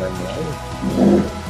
jangan mau.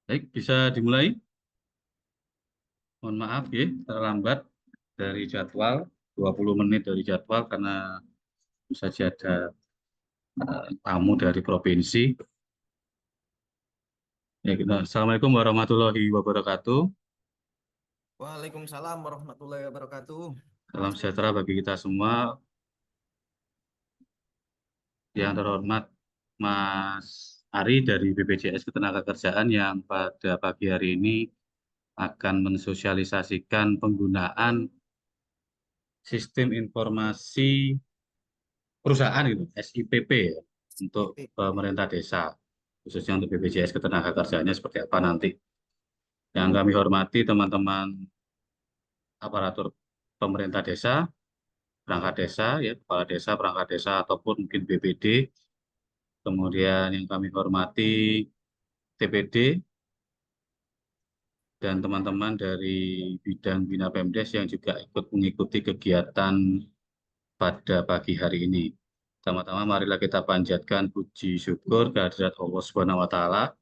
Baik, bisa dimulai. Mohon maaf ya, terlambat dari jadwal, 20 menit dari jadwal karena bisa saja ada tamu dari provinsi. Ya, Assalamualaikum warahmatullahi wabarakatuh. Waalaikumsalam warahmatullahi wabarakatuh. Salam sejahtera bagi kita semua. Yang terhormat Mas Ari dari BPJS Ketenagakerjaan yang pada pagi hari ini akan mensosialisasikan penggunaan sistem informasi perusahaan gitu, SIPP ya, untuk IP. pemerintah desa, khususnya untuk BPJS Ketenagakerjaannya seperti apa nanti. Yang kami hormati teman-teman aparatur pemerintah desa, perangkat desa, ya, kepala desa, perangkat desa, ataupun mungkin BPD, kemudian yang kami hormati TPD, dan teman-teman dari bidang Bina Pemdes yang juga ikut mengikuti kegiatan pada pagi hari ini. Pertama-tama marilah kita panjatkan puji syukur kehadirat Allah Subhanahu wa taala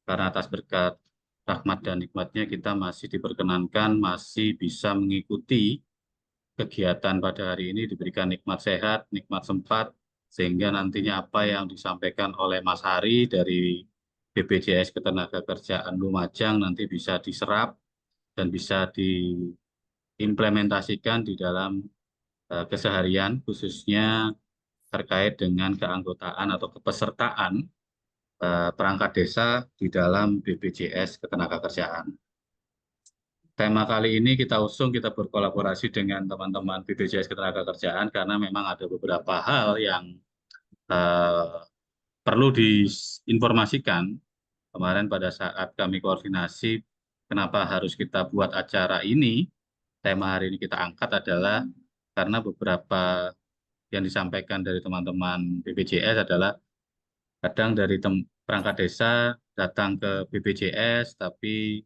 karena atas berkat rahmat dan nikmatnya kita masih diperkenankan masih bisa mengikuti kegiatan pada hari ini, diberikan nikmat sehat, nikmat sempat, sehingga nantinya apa yang disampaikan oleh Mas Hari dari BPJS Ketenagakerjaan Lumajang nanti bisa diserap dan bisa diimplementasikan di dalam keseharian, khususnya terkait dengan keanggotaan atau kepesertaan perangkat desa di dalam BPJS Ketenagakerjaan. Tema kali ini kita usung, kita berkolaborasi dengan teman-teman BPJS Ketenagakerjaan karena memang ada beberapa hal yang eh, perlu diinformasikan. Kemarin pada saat kami koordinasi, kenapa harus kita buat acara ini, tema hari ini kita angkat adalah karena beberapa yang disampaikan dari teman-teman BPJS adalah kadang dari perangkat desa datang ke BPJS, tapi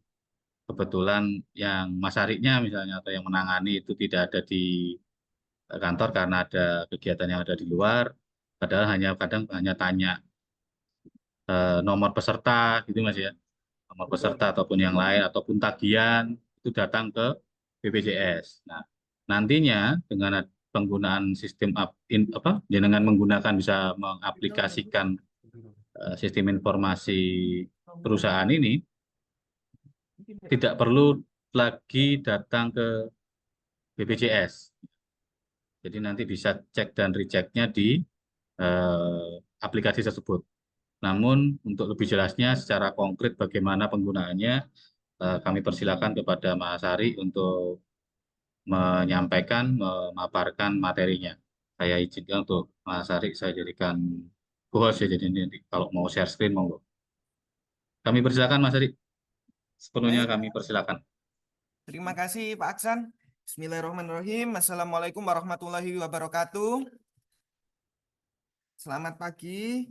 kebetulan yang masariknya misalnya atau yang menangani itu tidak ada di kantor karena ada kegiatan yang ada di luar, padahal hanya kadang hanya tanya nomor peserta gitu Mas ya, nomor peserta Betul. ataupun yang lain ataupun tagihan itu datang ke BPJS. Nah, nantinya dengan penggunaan sistem apa dengan menggunakan bisa mengaplikasikan sistem informasi perusahaan ini tidak perlu lagi datang ke BPJS. Jadi nanti bisa cek dan rechecknya di aplikasi tersebut. Namun untuk lebih jelasnya secara konkret bagaimana penggunaannya, kami persilakan kepada Mas Ari untuk menyampaikan, memaparkan materinya. Saya izinkan untuk Mas Ari, saya jadikan host ya, jadi nanti kalau mau share screen monggo. Kami persilakan Mas Ari, sepenuhnya Baik, kami persilakan. terima kasih Pak Aksan. Bismillahirrahmanirrahim. Assalamualaikum warahmatullahi wabarakatuh. Selamat pagi.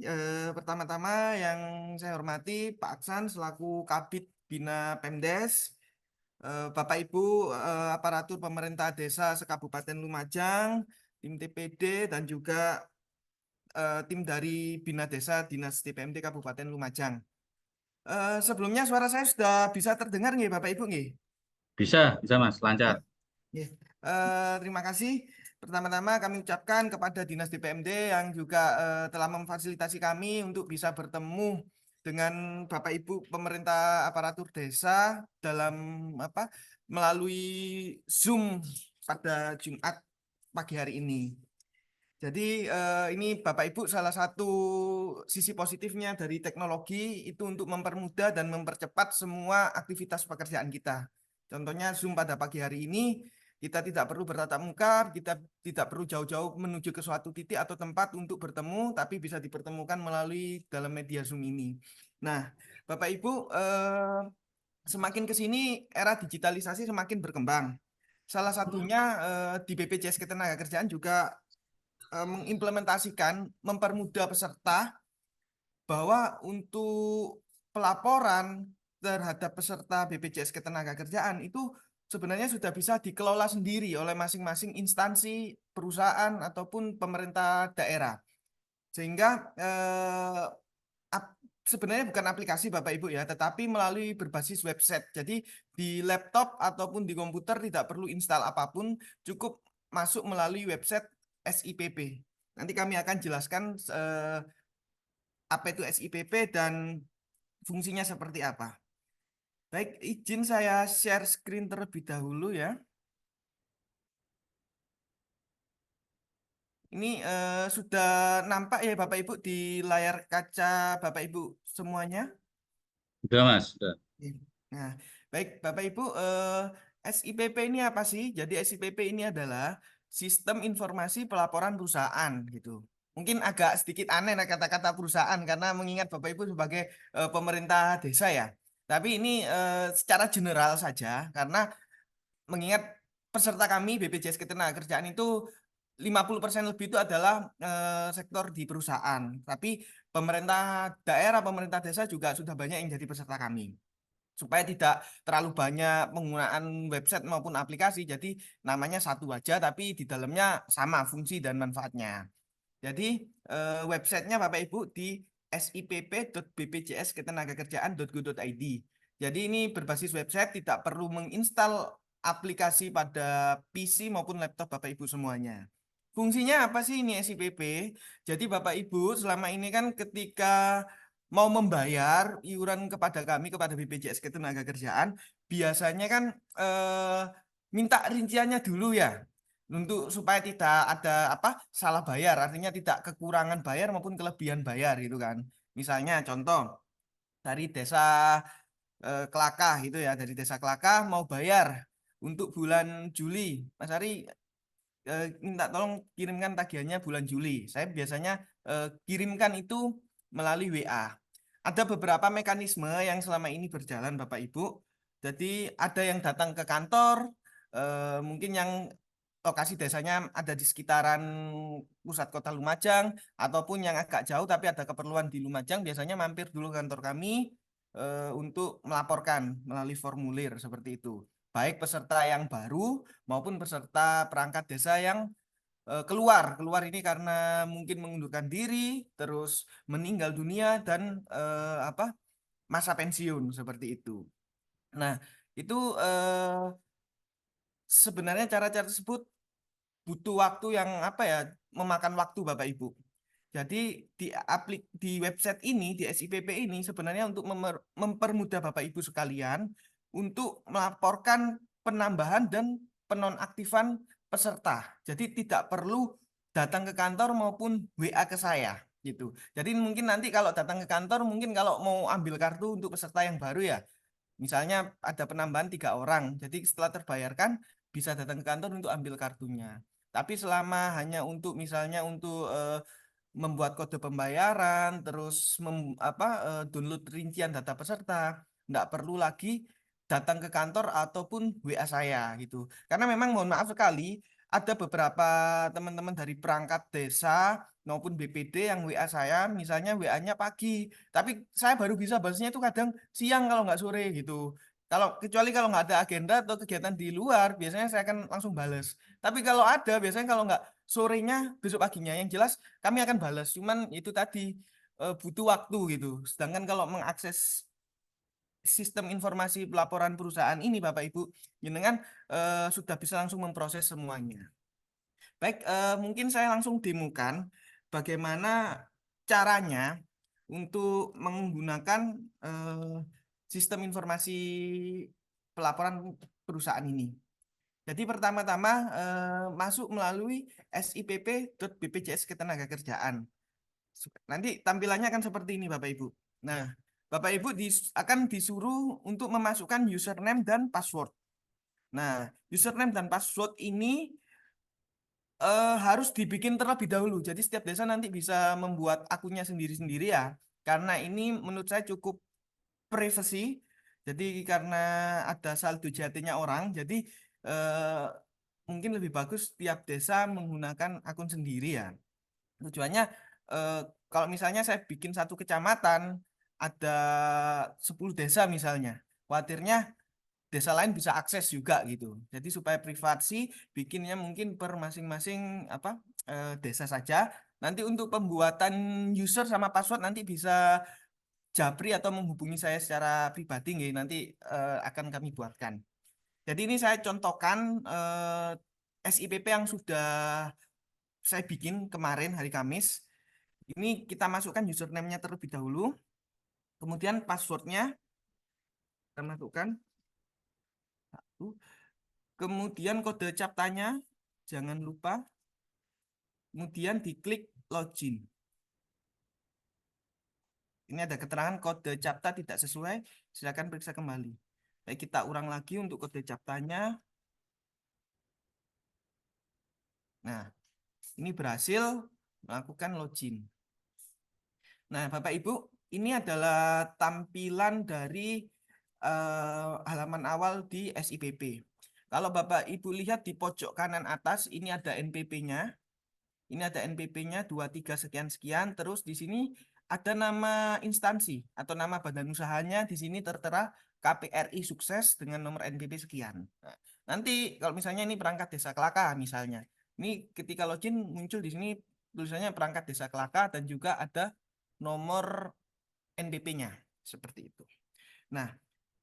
Pertama-tama yang saya hormati Pak Aksan selaku Kabid Bina Pemdes, Bapak Ibu aparatur pemerintah desa sekabupaten Lumajang, tim TPD dan juga tim dari Bina Desa Dinas DPMD Kabupaten Lumajang. Sebelumnya suara saya sudah bisa terdengar nggih Bapak Ibu nggih? Bisa, bisa Mas, lancar. Oh, nggih. Terima kasih. Pertama-tama kami ucapkan kepada Dinas DPMD yang juga telah memfasilitasi kami untuk bisa bertemu dengan Bapak Ibu pemerintah aparatur desa dalam apa melalui Zoom pada Jumat pagi hari ini. Jadi ini Bapak Ibu salah satu sisi positifnya dari teknologi itu untuk mempermudah dan mempercepat semua aktivitas pekerjaan kita. Contohnya Zoom pada pagi hari ini kita tidak perlu bertatap muka, kita tidak perlu jauh-jauh menuju ke suatu titik atau tempat untuk bertemu, tapi bisa dipertemukan melalui dalam media Zoom ini. Nah, Bapak Ibu, semakin ke sini era digitalisasi semakin berkembang. Salah satunya di BPJS Ketenagakerjaan juga mengimplementasikan, mempermudah peserta bahwa untuk pelaporan terhadap peserta BPJS Ketenagakerjaan itu sebenarnya sudah bisa dikelola sendiri oleh masing-masing instansi, perusahaan ataupun pemerintah daerah. Sehingga sebenarnya bukan aplikasi Bapak Ibu ya, tetapi melalui berbasis website. Jadi di laptop ataupun di komputer tidak perlu install apapun, cukup masuk melalui website SIPP. Nanti kami akan jelaskan apa itu SIPP dan fungsinya seperti apa. Baik, izin saya share screen terlebih dahulu ya. Ini sudah nampak ya Bapak Ibu di layar kaca Bapak Ibu semuanya. Sudah, Mas. Sudah. Oke. Nah, baik Bapak Ibu, SIPP ini apa sih? Jadi SIPP ini adalah Sistem Informasi Pelaporan Perusahaan gitu. Mungkin agak sedikit aneh nah, kata-kata perusahaan karena mengingat Bapak Ibu sebagai pemerintah desa ya. Tapi ini secara general saja karena mengingat peserta kami BPJS Ketenagakerjaan itu 50% lebih itu adalah sektor di perusahaan. Tapi pemerintah daerah, pemerintah desa juga sudah banyak yang jadi peserta kami supaya tidak terlalu banyak penggunaan website maupun aplikasi. Jadi namanya satu aja tapi di dalamnya sama fungsi dan manfaatnya. Jadi websitenya Bapak Ibu di sipp.bpjsketenagakerjaan.go.id. Jadi ini berbasis website, tidak perlu menginstal aplikasi pada PC maupun laptop Bapak Ibu semuanya. Fungsinya apa sih ini SIPP? Jadi Bapak Ibu selama ini kan ketika mau membayar iuran kepada kami, kepada BPJS Ketenagakerjaan, biasanya kan minta rinciannya dulu ya untuk supaya tidak ada apa salah bayar, artinya tidak kekurangan bayar maupun kelebihan bayar gitu kan. Misalnya contoh dari desa Kelakah gitu ya, dari desa Kelakah mau bayar untuk bulan Juli, Mas Ari minta tolong kirimkan tagihannya bulan Juli. Saya biasanya kirimkan itu melalui WA. Ada beberapa mekanisme yang selama ini berjalan Bapak Ibu. Jadi ada yang datang ke kantor, mungkin yang lokasi desanya ada di sekitaran pusat kota Lumajang, ataupun yang agak jauh tapi ada keperluan di Lumajang, biasanya mampir dulu ke kantor kami untuk melaporkan melalui formulir seperti itu. Baik peserta yang baru maupun peserta perangkat desa yang keluar ini karena mungkin mengundurkan diri, terus meninggal dunia dan apa masa pensiun seperti itu. Nah, itu sebenarnya cara-cara tersebut butuh waktu yang apa ya, memakan waktu Bapak Ibu. Jadi di website ini, di SIPP ini sebenarnya untuk mempermudah Bapak Ibu sekalian untuk melaporkan penambahan dan penonaktifan peserta. Jadi tidak perlu datang ke kantor maupun WA ke saya gitu. Jadi mungkin nanti kalau datang ke kantor, mungkin kalau mau ambil kartu untuk peserta yang baru ya, misalnya ada penambahan 3 orang, jadi setelah terbayarkan bisa datang ke kantor untuk ambil kartunya. Tapi selama hanya untuk misalnya untuk membuat kode pembayaran, terus download rincian data peserta, nggak perlu lagi datang ke kantor ataupun WA saya gitu. Karena memang mohon maaf sekali, ada beberapa teman-teman dari perangkat desa maupun BPD yang WA saya, misalnya WA-nya pagi, tapi saya baru bisa balasnya itu kadang siang kalau nggak sore gitu. Kalau kecuali kalau nggak ada agenda atau kegiatan di luar, biasanya saya akan langsung balas. Tapi kalau ada, biasanya kalau nggak sorenya, besok paginya. Yang jelas kami akan balas. Cuman itu tadi butuh waktu gitu. Sedangkan kalau mengakses sistem informasi pelaporan perusahaan ini, Bapak Ibu, jenengan sudah bisa langsung memproses semuanya. Baik, mungkin saya langsung demokan bagaimana caranya untuk menggunakan eh, sistem informasi pelaporan perusahaan ini. Jadi pertama-tama masuk melalui sipp.bpjs Ketenagakerjaan. Nanti tampilannya akan seperti ini Bapak Ibu. Nah, Bapak Ibu akan disuruh untuk memasukkan username dan password. Nah, username dan password ini harus dibikin terlebih dahulu. Jadi setiap desa nanti bisa membuat akunnya sendiri-sendiri ya. Karena ini menurut saya cukup privacy. Jadi karena ada saldo jatinya orang, jadi eh, mungkin lebih bagus tiap desa menggunakan akun sendiri ya. Tujuannya eh, kalau misalnya saya bikin satu kecamatan ada 10 desa misalnya, khawatirnya desa lain bisa akses juga gitu. Jadi supaya privasi bikinnya mungkin per masing-masing apa desa saja. Nanti untuk pembuatan user sama password nanti bisa japri atau menghubungi saya secara pribadi nggih, nanti akan kami buatkan. Jadi ini saya contohkan SIPP yang sudah saya bikin kemarin hari Kamis. Ini kita masukkan username-nya terlebih dahulu, kemudian passwordnya kita masukkan, kemudian kode CAPTCA-nya jangan lupa, kemudian diklik login. Ini ada keterangan kode CAPTCA tidak sesuai, silakan periksa kembali. Baik, kita ulang lagi untuk kode CAPTCA-nya. Nah, ini berhasil melakukan login. Nah, Bapak Ibu, ini adalah tampilan dari halaman awal di SIPP. Kalau Bapak Ibu lihat di pojok kanan atas, ini ada NPP-nya. Ini ada NPP-nya 23 sekian sekian. Terus di sini ada nama instansi atau nama badan usahanya. Di sini tertera KPRI Sukses dengan nomor NPP sekian. Nah, nanti kalau misalnya ini perangkat desa Kelaka misalnya. Ini ketika login muncul di sini tulisannya perangkat desa Kelaka dan juga ada nomor NPP-nya seperti itu. Nah,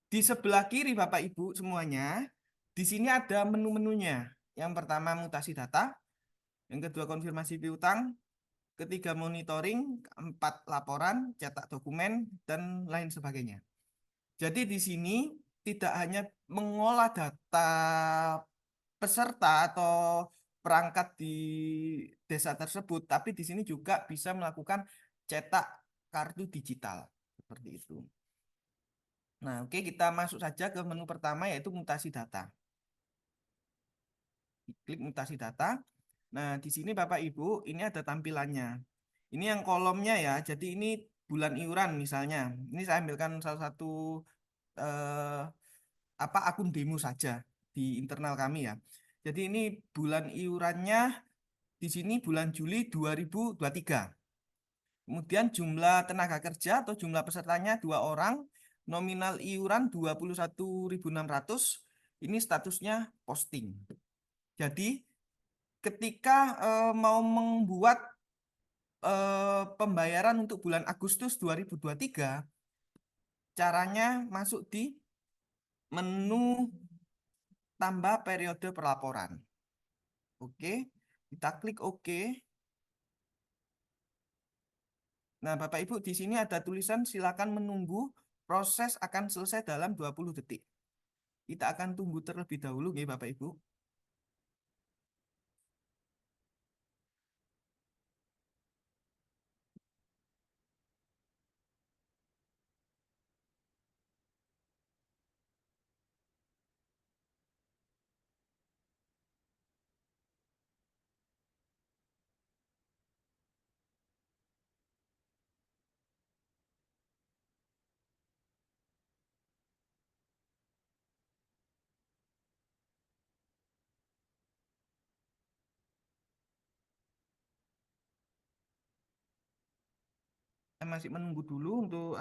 di sebelah kiri Bapak Ibu semuanya, di sini ada menu-menunya. Yang pertama mutasi data, yang kedua konfirmasi piutang, ketiga monitoring, keempat laporan, cetak dokumen, dan lain sebagainya. Jadi di sini tidak hanya mengolah data peserta atau perangkat di desa tersebut, tapi di sini juga bisa melakukan cetak kartu digital seperti itu. Nah, oke, kita masuk saja ke menu pertama yaitu mutasi data. Klik mutasi data. Nah, di sini Bapak Ibu, ini ada tampilannya. Ini yang kolomnya ya. Jadi ini bulan iuran misalnya. Ini saya ambilkan salah satu eh, akun demo saja di internal kami ya. Jadi ini bulan iurannya di sini bulan Juli 2023. Kemudian jumlah tenaga kerja atau jumlah pesertanya 2 orang, nominal iuran 21.600. Ini statusnya posting. Jadi ketika mau membuat pembayaran untuk bulan Agustus 2023, caranya masuk di menu tambah periode pelaporan. Oke, kita klik oke. Nah, Bapak Ibu, di sini ada tulisan silakan menunggu, proses akan selesai dalam 20 detik. Kita akan tunggu terlebih dahulu, ya Bapak Ibu. Saya masih menunggu dulu untuk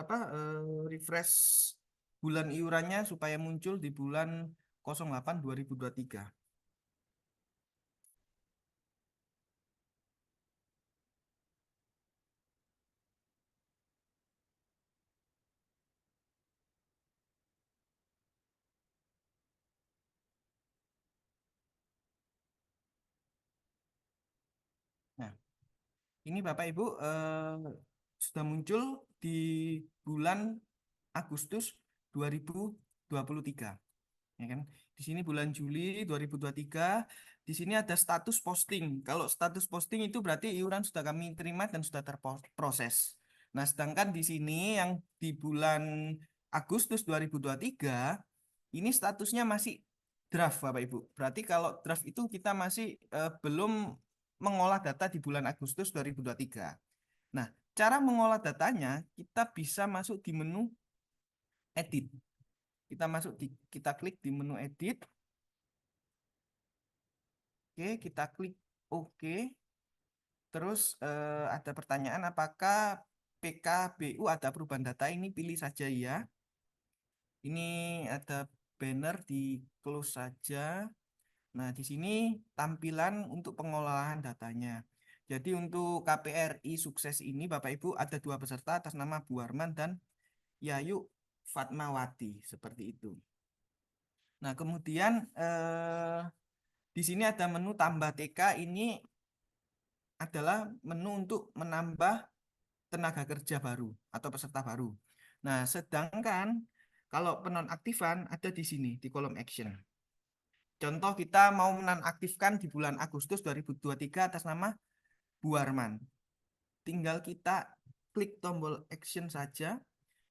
refresh bulan iurannya supaya muncul di bulan 08 2023. Nah, ini Bapak Ibu sudah muncul di bulan Agustus 2023. Ya kan? Di sini bulan Juli 2023, di sini ada status posting. Kalau status posting itu berarti iuran sudah kami terima dan sudah terproses. Nah, sedangkan di sini yang di bulan Agustus 2023 ini statusnya masih draft Bapak Ibu. Berarti kalau draft itu kita masih belum mengolah data di bulan Agustus 2023. Nah, cara mengolah datanya kita bisa masuk di menu edit. Kita klik di menu edit. Oke, kita klik oke. Terus ada pertanyaan apakah PKBU ada perubahan data, ini pilih saja ya. Ini ada banner di close saja. Nah, di sini tampilan untuk pengolahan datanya. Jadi untuk KPRI Sukses ini Bapak Ibu ada 2 peserta atas nama Bu Arman dan Yayu Fatmawati seperti itu. Nah, kemudian di sini ada menu tambah TK, ini adalah menu untuk menambah tenaga kerja baru atau peserta baru. Nah, sedangkan kalau penonaktifan ada di sini di kolom action. Contoh kita mau menonaktifkan di bulan Agustus 2023 atas nama Bu Arman. Tinggal kita klik tombol action saja,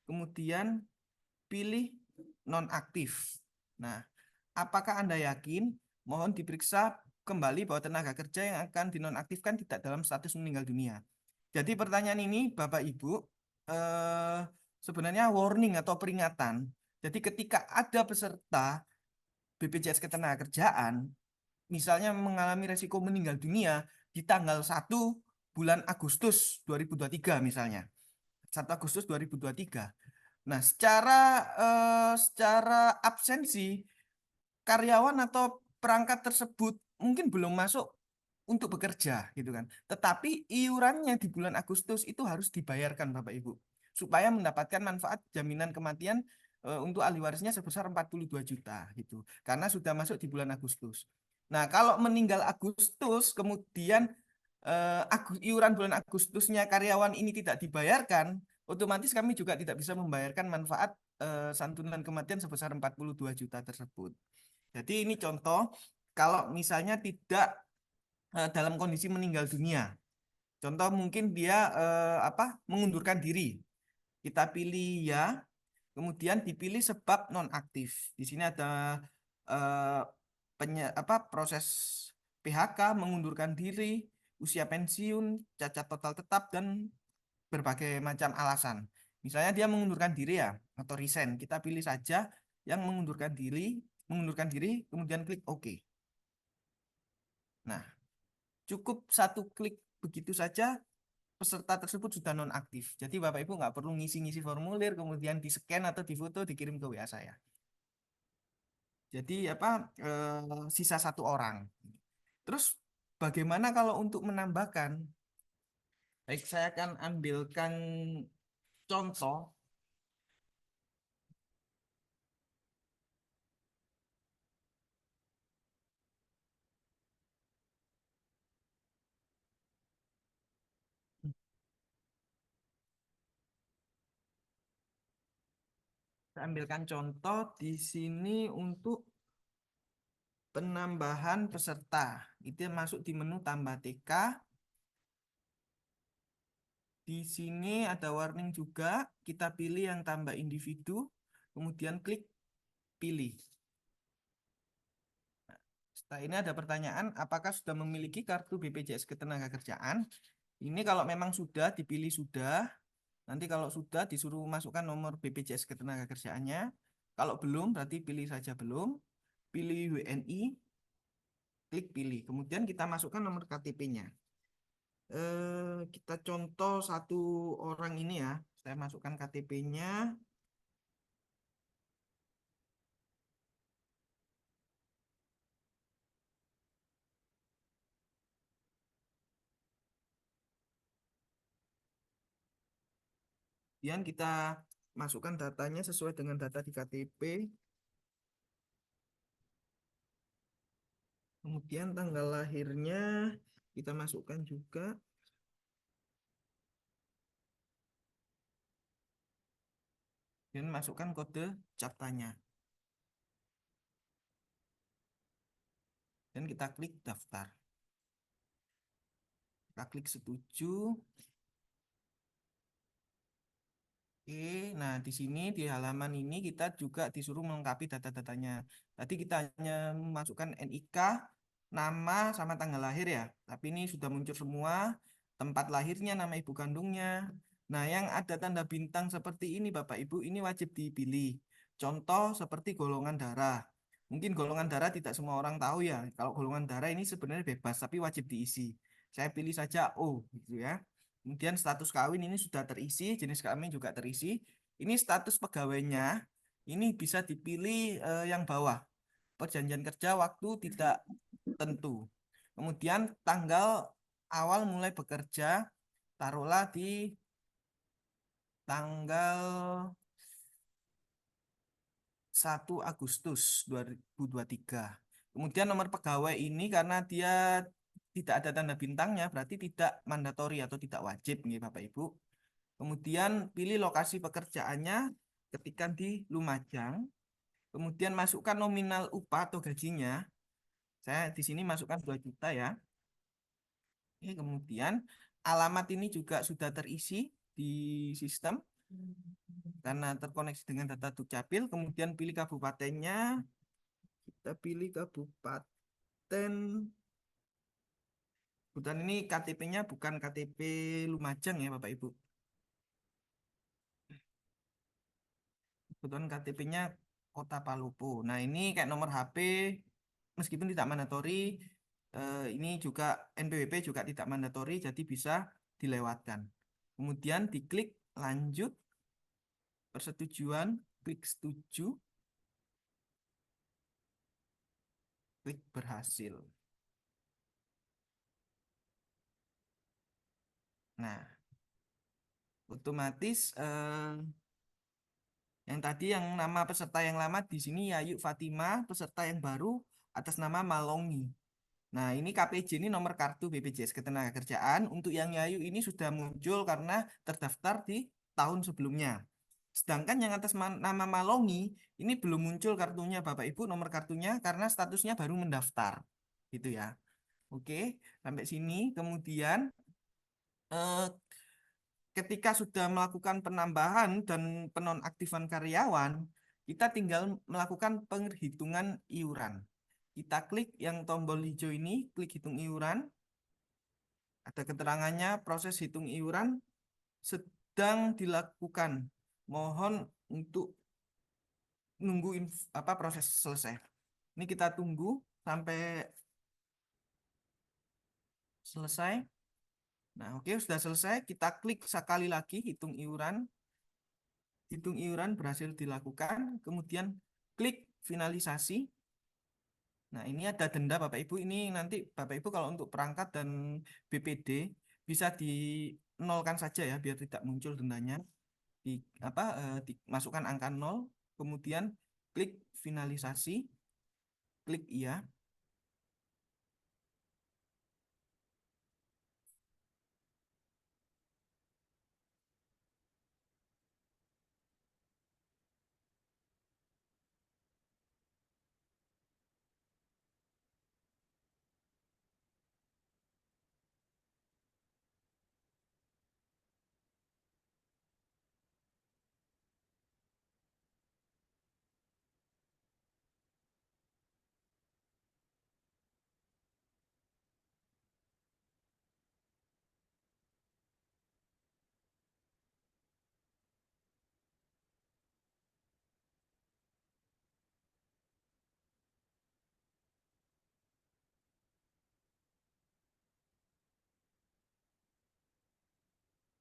kemudian pilih nonaktif. Nah, apakah Anda yakin? Mohon diperiksa kembali bahwa tenaga kerja yang akan dinonaktifkan tidak dalam status meninggal dunia. Jadi pertanyaan ini Bapak Ibu sebenarnya warning atau peringatan. Jadi ketika ada peserta BPJS Ketenagakerjaan misalnya mengalami resiko meninggal dunia di tanggal 1 bulan Agustus 2023 misalnya. 1 Agustus 2023. Nah, secara absensi karyawan atau perangkat tersebut mungkin belum masuk untuk bekerja gitu kan. Tetapi iurannya di bulan Agustus itu harus dibayarkan Bapak Ibu supaya mendapatkan manfaat jaminan kematian untuk ahli warisnya sebesar 42 juta gitu. Karena sudah masuk di bulan Agustus. Nah, kalau meninggal Agustus kemudian iuran bulan Agustusnya karyawan ini tidak dibayarkan, otomatis kami juga tidak bisa membayarkan manfaat santunan kematian sebesar 42 juta tersebut. Jadi ini contoh kalau misalnya tidak dalam kondisi meninggal dunia. Contoh mungkin dia mengundurkan diri. Kita pilih ya, kemudian dipilih sebab nonaktif. Di sini ada eh, proses PHK, mengundurkan diri, usia pensiun, cacat total tetap dan berbagai macam alasan. Misalnya dia mengundurkan diri ya atau resign, kita pilih saja yang mengundurkan diri, kemudian klik OK. Nah, cukup satu klik begitu saja peserta tersebut sudah nonaktif. Jadi Bapak Ibu nggak perlu ngisi-ngisi formulir, kemudian di-scan atau difoto, dikirim ke WA saya. Jadi sisa 1 orang. Terus bagaimana kalau untuk menambahkan? Baik, saya akan ambilkan contoh. Saya ambilkan contoh di sini untuk penambahan peserta. Itu masuk di menu tambah TK. Di sini ada warning juga. Kita pilih yang tambah individu, kemudian klik pilih. Setelah ini ada pertanyaan, apakah sudah memiliki kartu BPJS Ketenagakerjaan? Ini kalau memang sudah, dipilih sudah. Nanti kalau sudah, disuruh masukkan nomor BPJS Ketenagakerjaannya. Kalau belum, berarti pilih saja belum. Pilih WNI, klik pilih. Kemudian kita masukkan nomor KTP-nya. Kita contoh 1 orang ini ya. Saya masukkan KTP-nya. Kemudian kita masukkan datanya sesuai dengan data di KTP. Kemudian tanggal lahirnya kita masukkan juga. Dan masukkan kode CAPTCA-nya. Dan kita klik daftar. Kita klik setuju. Oke, nah di sini di halaman ini kita juga disuruh melengkapi data-datanya. Tadi kita hanya memasukkan NIK, nama sama tanggal lahir ya. Tapi ini sudah muncul semua, tempat lahirnya, nama ibu kandungnya. Nah, yang ada tanda bintang seperti ini Bapak Ibu, ini wajib dipilih. Contoh seperti golongan darah. Mungkin golongan darah tidak semua orang tahu ya. Kalau golongan darah ini sebenarnya bebas, tapi wajib diisi. Saya pilih saja O, gitu ya. Kemudian status kawin ini sudah terisi, jenis kelamin juga terisi. Ini status pegawainya, ini bisa dipilih yang bawah. Perjanjian kerja waktu tidak tentu. Kemudian tanggal awal mulai bekerja, taruhlah di tanggal 1 Agustus 2023. Kemudian nomor pegawai ini karena dia tidak ada tanda bintangnya berarti tidak mandatori atau tidak wajib nih Bapak Ibu. Kemudian pilih lokasi pekerjaannya, ketikkan di Lumajang. Kemudian masukkan nominal upah atau gajinya. Saya di sini masukkan 2 juta ya. Oke, kemudian alamat ini juga sudah terisi di sistem karena terkoneksi dengan data Dukcapil. Kemudian pilih kabupatennya. Kita pilih kabupaten. Kebetulan ini KTP-nya bukan KTP Lumajang ya Bapak Ibu. Kebetulan KTP-nya Kota Palopo. Nah ini kayak nomor HP, meskipun tidak mandatori, ini juga NPWP juga tidak mandatori, jadi bisa dilewatkan. Kemudian diklik lanjut, persetujuan, klik setuju, klik berhasil. Nah, otomatis yang tadi yang nama peserta yang lama di sini Yayu Fatima, peserta yang baru atas nama Malongi. Nah, ini KPJ ini nomor kartu BPJS Ketenagakerjaan. Untuk yang Yayu ini sudah muncul karena terdaftar di tahun sebelumnya. Sedangkan yang atas nama Malongi ini belum muncul kartunya Bapak Ibu nomor kartunya karena statusnya baru mendaftar. Gitu ya. Oke, sampai sini. Kemudian eh, ketika sudah melakukan penambahan dan penonaktifan karyawan, kita tinggal melakukan penghitungan iuran. Kita klik yang tombol hijau ini, klik hitung iuran. Ada keterangannya, proses hitung iuran sedang dilakukan. Mohon untuk nunggu proses selesai. Ini kita tunggu sampai selesai. Nah, oke, sudah selesai. Kita klik sekali lagi hitung iuran. Hitung iuran berhasil dilakukan. Kemudian klik finalisasi. Nah, ini ada denda Bapak Ibu. Ini nanti Bapak Ibu kalau untuk perangkat dan BPD bisa dinolkan saja ya biar tidak muncul dendanya. Dimasukkan angka 0, kemudian klik finalisasi, klik iya.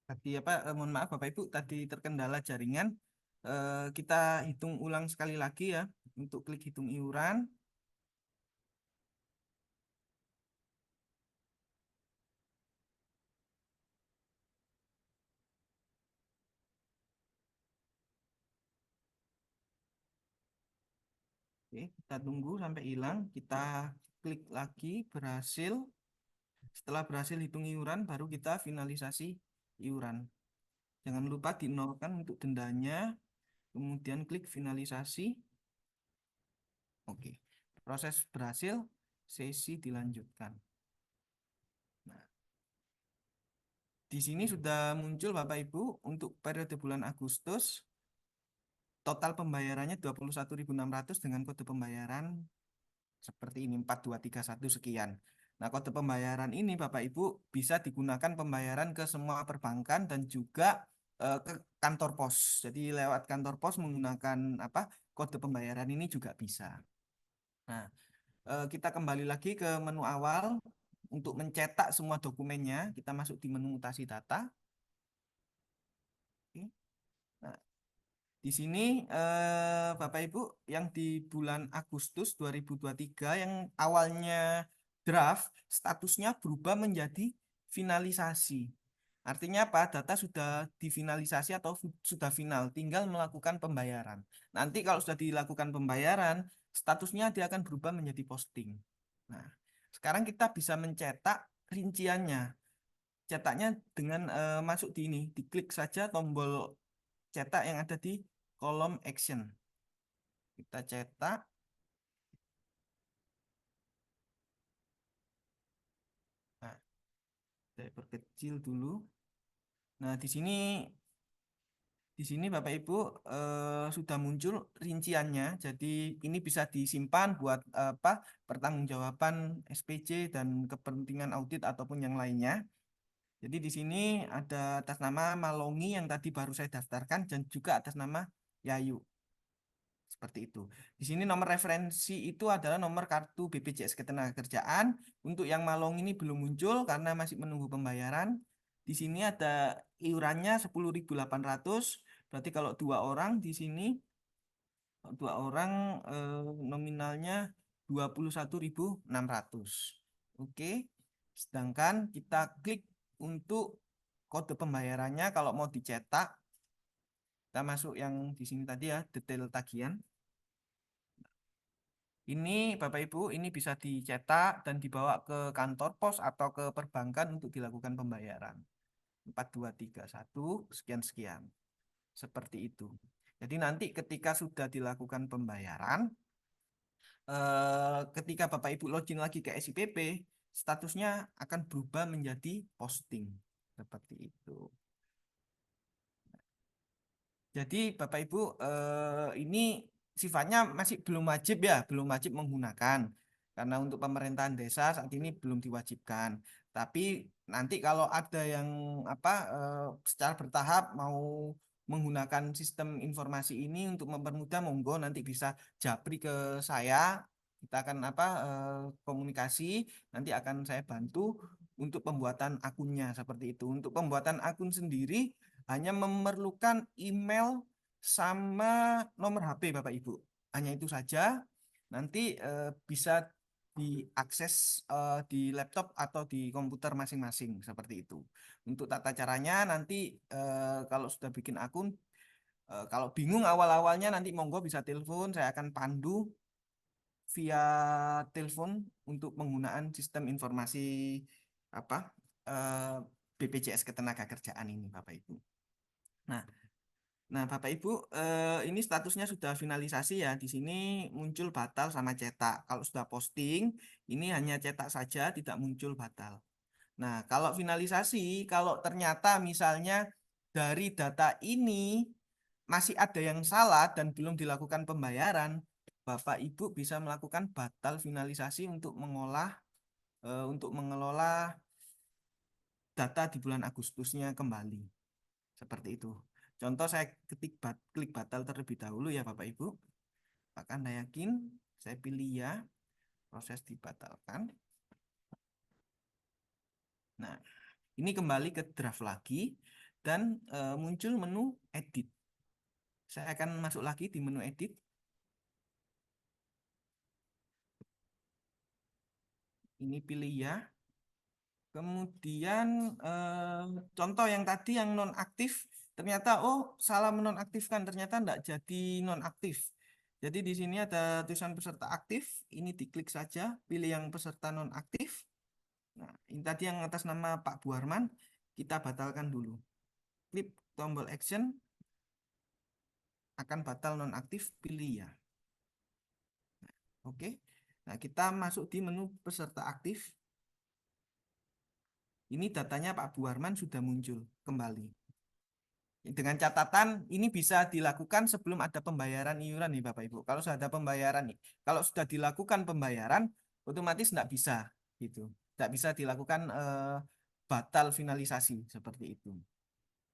Tadi mohon maaf Bapak Ibu tadi terkendala jaringan. Kita hitung ulang sekali lagi ya untuk klik hitung iuran. Oke, kita tunggu sampai hilang. Kita klik lagi berhasil. Setelah berhasil hitung iuran baru kita finalisasi iuran. Jangan lupa dinolkan untuk dendanya. Kemudian klik finalisasi. Oke, proses berhasil, sesi dilanjutkan. Nah, di sini sudah muncul Bapak Ibu untuk periode bulan Agustus. Total pembayarannya 21.600 dengan kode pembayaran seperti ini 4231 sekian. Nah, kode pembayaran ini Bapak Ibu bisa digunakan pembayaran ke semua perbankan dan juga ke kantor pos. Jadi lewat kantor pos menggunakan kode pembayaran ini juga bisa. Nah, kita kembali lagi ke menu awal untuk mencetak semua dokumennya. Kita masuk di menu mutasi data. Oke. Nah, di sini Bapak Ibu yang di bulan Agustus 2023 yang awalnya draft statusnya berubah menjadi finalisasi. Artinya apa? Data sudah difinalisasi atau sudah final, tinggal melakukan pembayaran. Nanti kalau sudah dilakukan pembayaran, statusnya dia akan berubah menjadi posting. Nah, sekarang kita bisa mencetak rinciannya. Cetaknya dengan masuk di ini, diklik saja tombol cetak yang ada di kolom action. Kita cetak. Nah, saya perkecil dulu. Nah, di sini Bapak Ibu sudah muncul rinciannya. Jadi ini bisa disimpan buat apa? Pertanggungjawaban SPC dan kepentingan audit ataupun yang lainnya. Jadi di sini ada atas nama Malongi yang tadi baru saya daftarkan dan juga atas nama Yayu. Seperti itu. Di sini nomor referensi itu adalah nomor kartu BPJS Ketenagakerjaan. Untuk yang Malong ini belum muncul karena masih menunggu pembayaran. Di sini ada iurannya 10.800. Berarti kalau dua orang nominalnya 21.600. Oke. Sedangkan kita klik untuk kode pembayarannya kalau mau dicetak, kita masuk yang di sini tadi ya, detail tagihan. Ini Bapak Ibu, ini bisa dicetak dan dibawa ke kantor pos atau ke perbankan untuk dilakukan pembayaran. 4231 sekian sekian. Seperti itu. Jadi nanti ketika sudah dilakukan pembayaran, ketika Bapak Ibu login lagi ke SIPP, statusnya akan berubah menjadi posting. Seperti itu. Jadi Bapak Ibu ini sifatnya masih belum wajib ya, belum wajib menggunakan. Karena untuk pemerintahan desa saat ini belum diwajibkan. Tapi nanti kalau ada yang apa secara bertahap mau menggunakan sistem informasi ini untuk mempermudah, monggo nanti bisa japri ke saya. Kita akan komunikasi, nanti akan saya bantu untuk pembuatan akunnya seperti itu. Untuk pembuatan akun sendiri hanya memerlukan email sama nomor HP Bapak Ibu. Hanya itu saja. Nanti bisa diakses di laptop atau di komputer masing-masing seperti itu. Untuk tata caranya nanti kalau sudah bikin akun, kalau bingung awal-awalnya nanti monggo bisa telepon, saya akan pandu via telepon untuk penggunaan sistem informasi apa eh, BPJS Ketenagakerjaan ini Bapak Ibu. Nah, Nah, Bapak Ibu, ini statusnya sudah finalisasi ya. Di sini muncul batal sama cetak. Kalau sudah posting, ini hanya cetak saja, tidak muncul batal. Nah, kalau finalisasi, kalau ternyata misalnya dari data ini masih ada yang salah dan belum dilakukan pembayaran, Bapak Ibu bisa melakukan batal finalisasi untuk mengelola data di bulan Agustusnya kembali. Seperti itu. Contoh saya klik batal terlebih dahulu ya Bapak Ibu. Apakah Anda yakin? Saya pilih ya, proses dibatalkan. Nah, ini kembali ke draft lagi dan muncul menu edit. Saya akan masuk lagi di menu edit. Ini pilih ya. Kemudian contoh yang tadi yang nonaktif, ternyata oh salah menonaktifkan, ternyata enggak jadi nonaktif. Jadi di sini ada tulisan peserta aktif, ini diklik saja, pilih yang peserta nonaktif. Nah, ini tadi yang atas nama Pak Buarman, kita batalkan dulu. Klik tombol action, akan batal nonaktif, pilih ya. Oke. Nah, kita masuk di menu peserta aktif. Ini datanya Pak Buarman sudah muncul kembali. Dengan catatan ini bisa dilakukan sebelum ada pembayaran iuran nih Bapak Ibu. Kalau sudah ada pembayaran nih, kalau sudah dilakukan pembayaran, otomatis tidak bisa gitu. Tidak bisa dilakukan batal finalisasi seperti itu.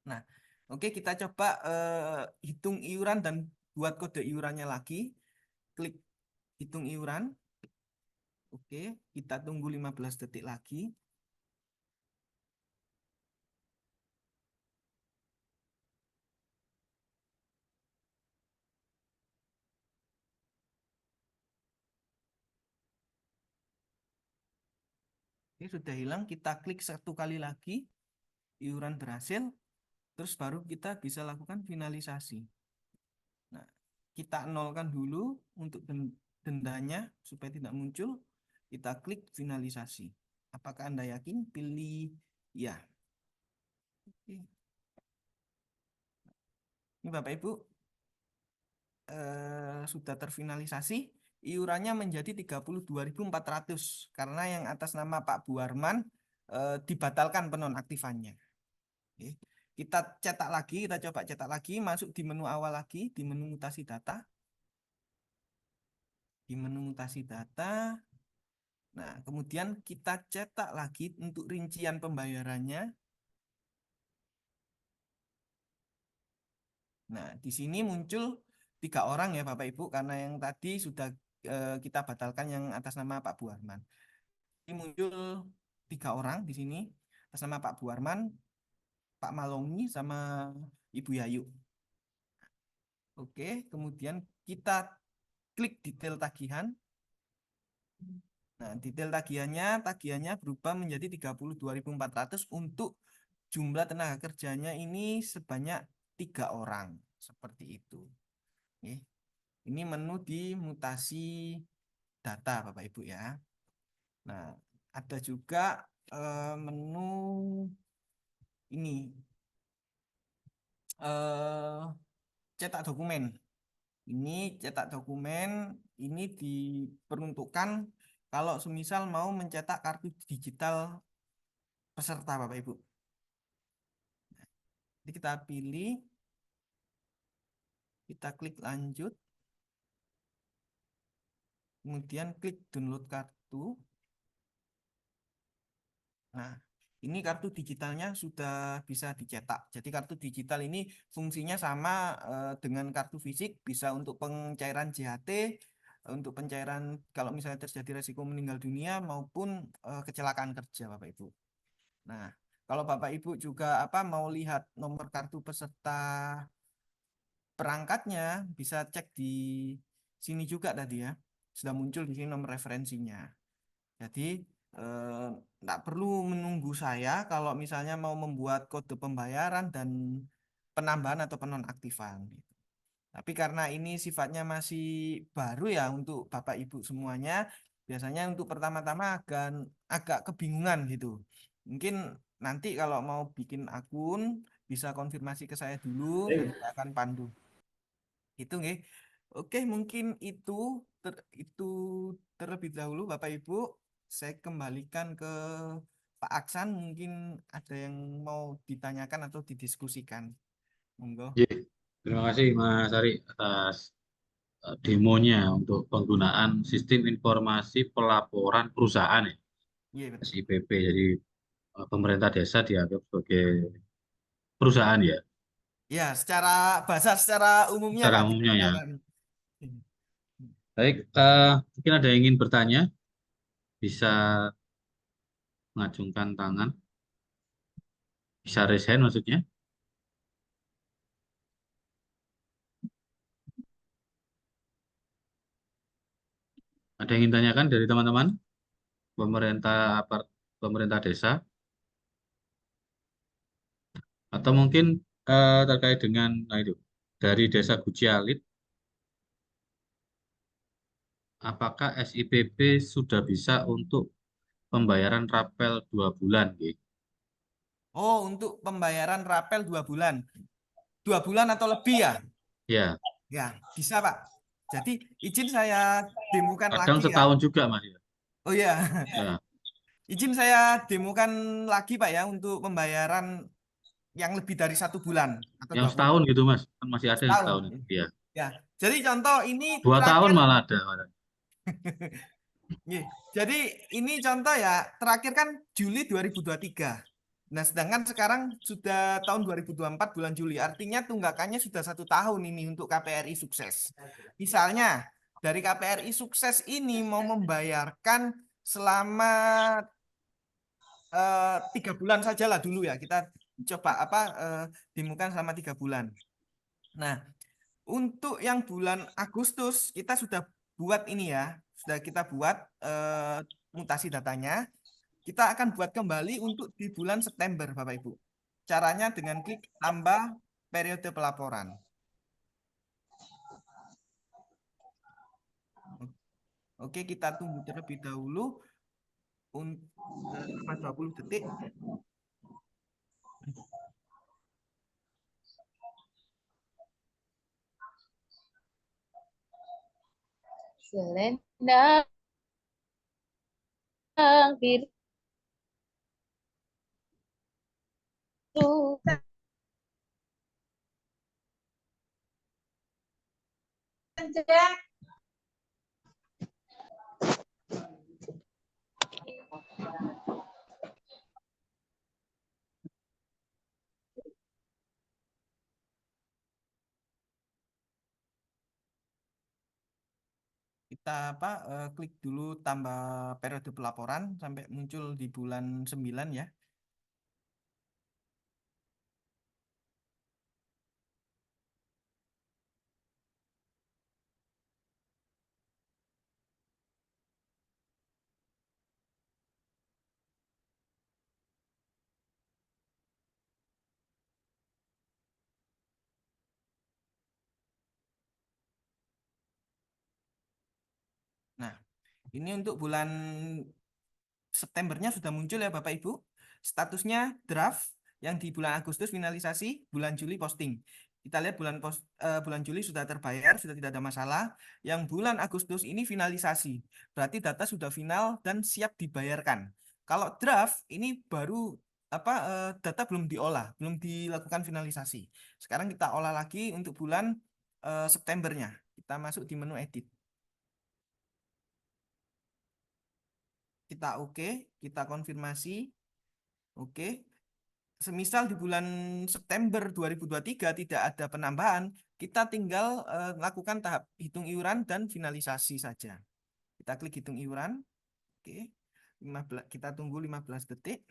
Nah, oke kita coba hitung iuran dan buat kode iurannya lagi. Klik hitung iuran. Oke, kita tunggu 15 detik lagi. Oke, sudah hilang. Kita klik satu kali lagi. iuran berhasil, terus baru kita bisa lakukan finalisasi. Nah, kita nolkan dulu untuk dendanya supaya tidak muncul. Kita klik finalisasi. Apakah Anda yakin? Pilih ya. Oke. Ini Bapak Ibu sudah terfinalisasi. Iurannya menjadi 32.400 karena yang atas nama Pak Buarman dibatalkan penonaktifannya. Oke. Kita cetak lagi, kita coba cetak lagi, masuk di menu awal lagi, di menu mutasi data. Di menu mutasi data. Nah, kemudian kita cetak lagi untuk rincian pembayarannya. Nah, di sini muncul 3 orang ya Bapak Ibu, karena yang tadi sudah kita batalkan yang atas nama Pak Buarman. Ini muncul 3 orang di sini atas nama Pak Buarman, Pak Malongi, sama Ibu Yayu. Oke, kemudian kita klik detail tagihan. Nah, detail tagihannya berubah menjadi 32.400 untuk jumlah tenaga kerjanya ini sebanyak 3 orang. Seperti itu. Oke. Ini menu di mutasi data, Bapak Ibu ya. Nah, ada juga menu ini cetak dokumen. Ini cetak dokumen ini diperuntukkan kalau semisal mau mencetak kartu digital peserta Bapak Ibu. Jadi kita pilih, kita klik lanjut, kemudian klik download kartu. Nah, ini kartu digitalnya sudah bisa dicetak. Jadi kartu digital ini fungsinya sama dengan kartu fisik, bisa untuk pencairan JHT, untuk pencairan kalau misalnya terjadi resiko meninggal dunia maupun kecelakaan kerja, Bapak Ibu. Nah, kalau Bapak Ibu juga mau lihat nomor kartu peserta perangkatnya, bisa cek di sini juga tadi ya. Sudah muncul di sini nomor referensinya. Jadi tidak perlu menunggu saya kalau misalnya mau membuat kode pembayaran dan penambahan atau penonaktifan. Tapi karena ini sifatnya masih baru ya untuk Bapak Ibu semuanya, biasanya untuk pertama-tama agak kebingungan gitu. Mungkin nanti kalau mau bikin akun bisa konfirmasi ke saya dulu dan saya akan pandu. Itu nggih. Oke, mungkin itu terlebih dahulu Bapak Ibu. Saya kembalikan ke Pak Aksan, mungkin ada yang mau ditanyakan atau didiskusikan. Monggo. Oke, terima kasih Mas Ari atas demonya untuk penggunaan sistem informasi pelaporan perusahaan ya, Iya, betul. SIPP. Jadi pemerintah desa dianggap sebagai perusahaan ya, Ya, secara bahasa secara umumnya secara Pak umumnya ya. digunakan. Baik, mungkin ada yang ingin bertanya, bisa mengacungkan tangan, bisa raise hand maksudnya. Ada yang ingin tanyakan dari teman-teman pemerintah pemerintah desa, atau mungkin terkait dengan nah itu dari Desa Gucialit, apakah SIPP sudah bisa untuk pembayaran rapel 2 bulan, gitu? Oh, untuk pembayaran rapel 2 bulan. 2 bulan atau lebih ya? Ya, Ya, bisa Pak. Jadi izin saya demokan kadang lagi ya. setahun juga Mas ya. Oh ya, Ya, izin saya demokan lagi Pak ya untuk pembayaran yang lebih dari 1 bulan atau yang 20 setahun gitu Mas, kan masih ada yang tahun. setahun itu. Ya, Ya, jadi contoh ini 2 tahun terakhir. malah ada. Nih, jadi ini contoh ya, terakhir kan Juli 2023. Nah, sedangkan sekarang sudah tahun 2024 bulan Juli. Artinya tunggakannya sudah 1 tahun ini untuk KPRI sukses. Misalnya, dari KPRI sukses ini mau membayarkan selama 3 bulan saja lah dulu ya. Kita coba demokan selama 3 bulan. Nah, untuk yang bulan Agustus kita sudah buat ini ya, sudah kita buat mutasi datanya. Kita akan buat kembali untuk di bulan September, Bapak Ibu. Caranya dengan klik tambah periode pelaporan. Oke, kita tunggu terlebih dahulu untuk selama 20 detik. Selendang biru saja. Kita klik dulu tambah periode pelaporan sampai muncul di bulan 9 ya. Nah, ini untuk bulan Septembernya sudah muncul ya Bapak Ibu. Statusnya draft, yang di bulan Agustus finalisasi, bulan Juli posting. Kita lihat bulan Juli sudah terbayar, sudah tidak ada masalah. Yang bulan Agustus ini finalisasi. Berarti data sudah final dan siap dibayarkan. Kalau draft ini baru data belum diolah, belum dilakukan finalisasi. Sekarang kita olah lagi untuk bulan Septembernya. Kita masuk di menu edit. Kita oke, kita konfirmasi. Oke. Semisal di bulan September 2023 tidak ada penambahan, kita tinggal lakukan tahap hitung iuran dan finalisasi saja. Kita klik hitung iuran. Oke. 15, kita tunggu 15 detik.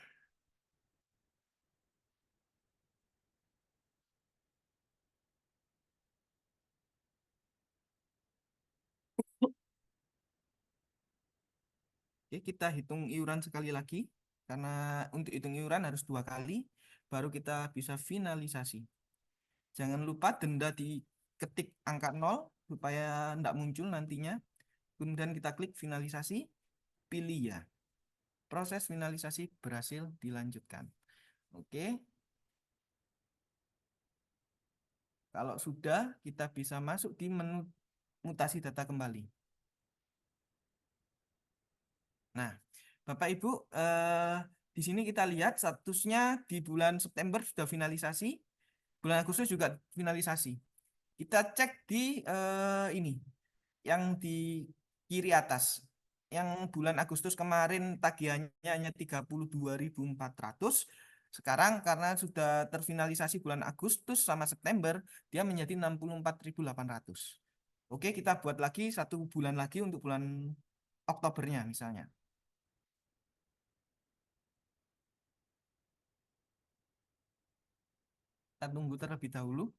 Oke, kita hitung iuran sekali lagi. Karena untuk hitung iuran harus 2 kali, baru kita bisa finalisasi. Jangan lupa denda diketik angka 0 supaya tidak muncul nantinya. Kemudian kita klik finalisasi, pilih ya. Proses finalisasi berhasil dilanjutkan. Oke. Kalau sudah, kita bisa masuk di menu mutasi data kembali. Nah, Bapak Ibu, di sini kita lihat statusnya di bulan September sudah finalisasi, bulan Agustus juga finalisasi. Kita cek di ini, yang di kiri atas. Yang bulan Agustus kemarin tagihannya hanya 32.400. Sekarang karena sudah terfinalisasi bulan Agustus sama September, dia menjadi 64.800. Oke, kita buat lagi 1 bulan lagi untuk bulan Oktobernya misalnya. Kita tunggu terlebih dahulu.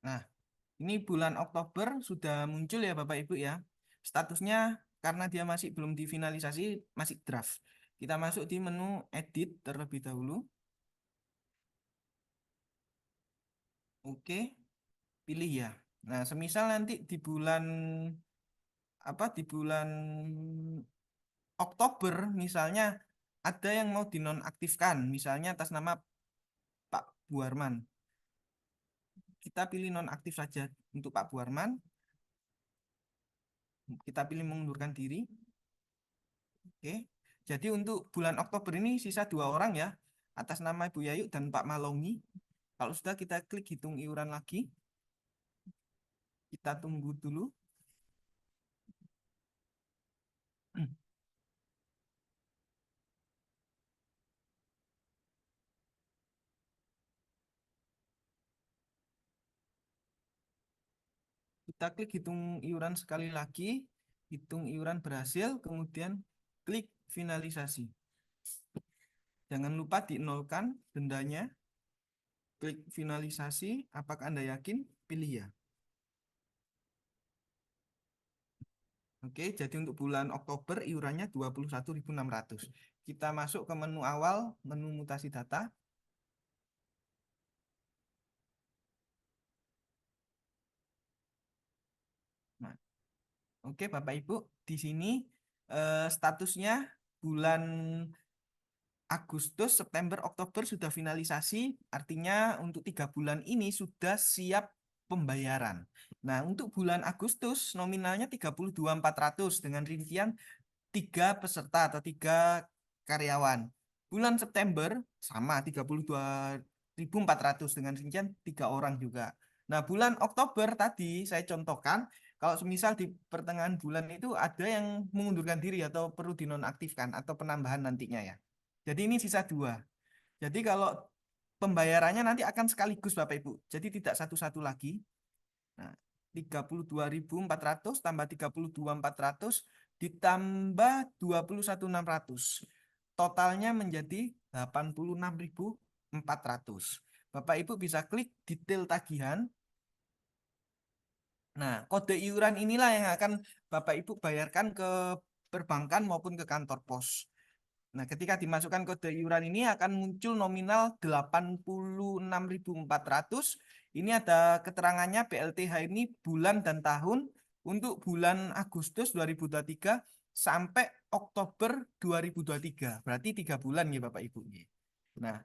Nah, ini bulan Oktober sudah muncul ya Bapak Ibu ya. Statusnya karena dia masih belum difinalisasi, masih draft. Kita masuk di menu edit terlebih dahulu. Oke, pilih ya. Nah, semisal nanti di bulan di bulan Oktober misalnya ada yang mau dinonaktifkan, misalnya atas nama Pak Buarman. Kita pilih nonaktif saja untuk Pak Buarman. Kita pilih mengundurkan diri. Oke. Jadi untuk bulan Oktober ini sisa 2 orang ya, atas nama Ibu Yayu dan Pak Malongi. Kalau sudah, kita klik hitung iuran lagi. Kita tunggu dulu. Kita klik hitung iuran sekali lagi, hitung iuran berhasil, kemudian klik finalisasi. Jangan lupa dinolkan dendanya. Klik finalisasi, apakah Anda yakin? Pilih ya. Oke, jadi untuk bulan Oktober iurannya 21.600. Kita masuk ke menu awal, menu mutasi data. Nah, oke Bapak Ibu, di sini statusnya bulan Agustus, September, Oktober sudah finalisasi, artinya untuk 3 bulan ini sudah siap pembayaran. Nah, untuk bulan Agustus nominalnya 32.400 dengan rincian 3 peserta atau 3 karyawan. Bulan September sama 32.400 dengan rincian 3 orang juga. Nah, bulan Oktober tadi saya contohkan, kalau semisal di pertengahan bulan itu ada yang mengundurkan diri atau perlu dinonaktifkan atau penambahan nantinya ya. Jadi ini sisa 2. Jadi kalau pembayarannya nanti akan sekaligus Bapak Ibu. Jadi tidak satu-satu lagi. Nah, 32.400 tambah 32.400 ditambah 21.600. Totalnya menjadi 86.400. Bapak Ibu bisa klik detail tagihan. Nah, kode iuran inilah yang akan Bapak Ibu bayarkan ke perbankan maupun ke kantor pos. Nah, ketika dimasukkan kode iuran ini akan muncul nominal 86.400. Ini ada keterangannya BLTH ini bulan dan tahun untuk bulan Agustus 2023 sampai Oktober 2023. Berarti 3 bulan ya Bapak Ibu. Nah,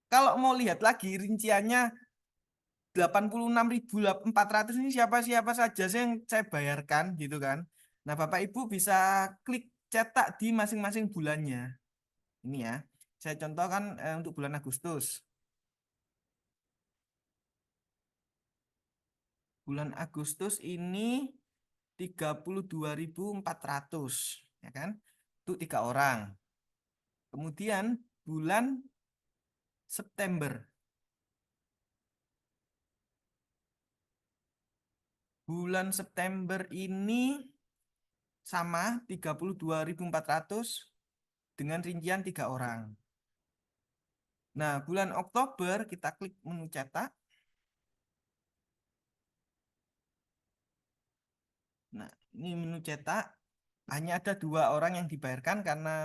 kalau mau lihat lagi rinciannya 86.400 ini siapa-siapa saja sih yang saya bayarkan gitu kan. Nah, Bapak Ibu bisa klik cetak di masing-masing bulannya. Ini ya, saya contohkan untuk bulan Agustus. Bulan Agustus ini 32.400, ya kan? Untuk 3 orang. Kemudian bulan September. Bulan September ini sama 32.400 dengan rincian 3 orang. Nah, bulan Oktober kita klik menu cetak. Nah, ini menu cetak. Hanya ada 2 orang yang dibayarkan karena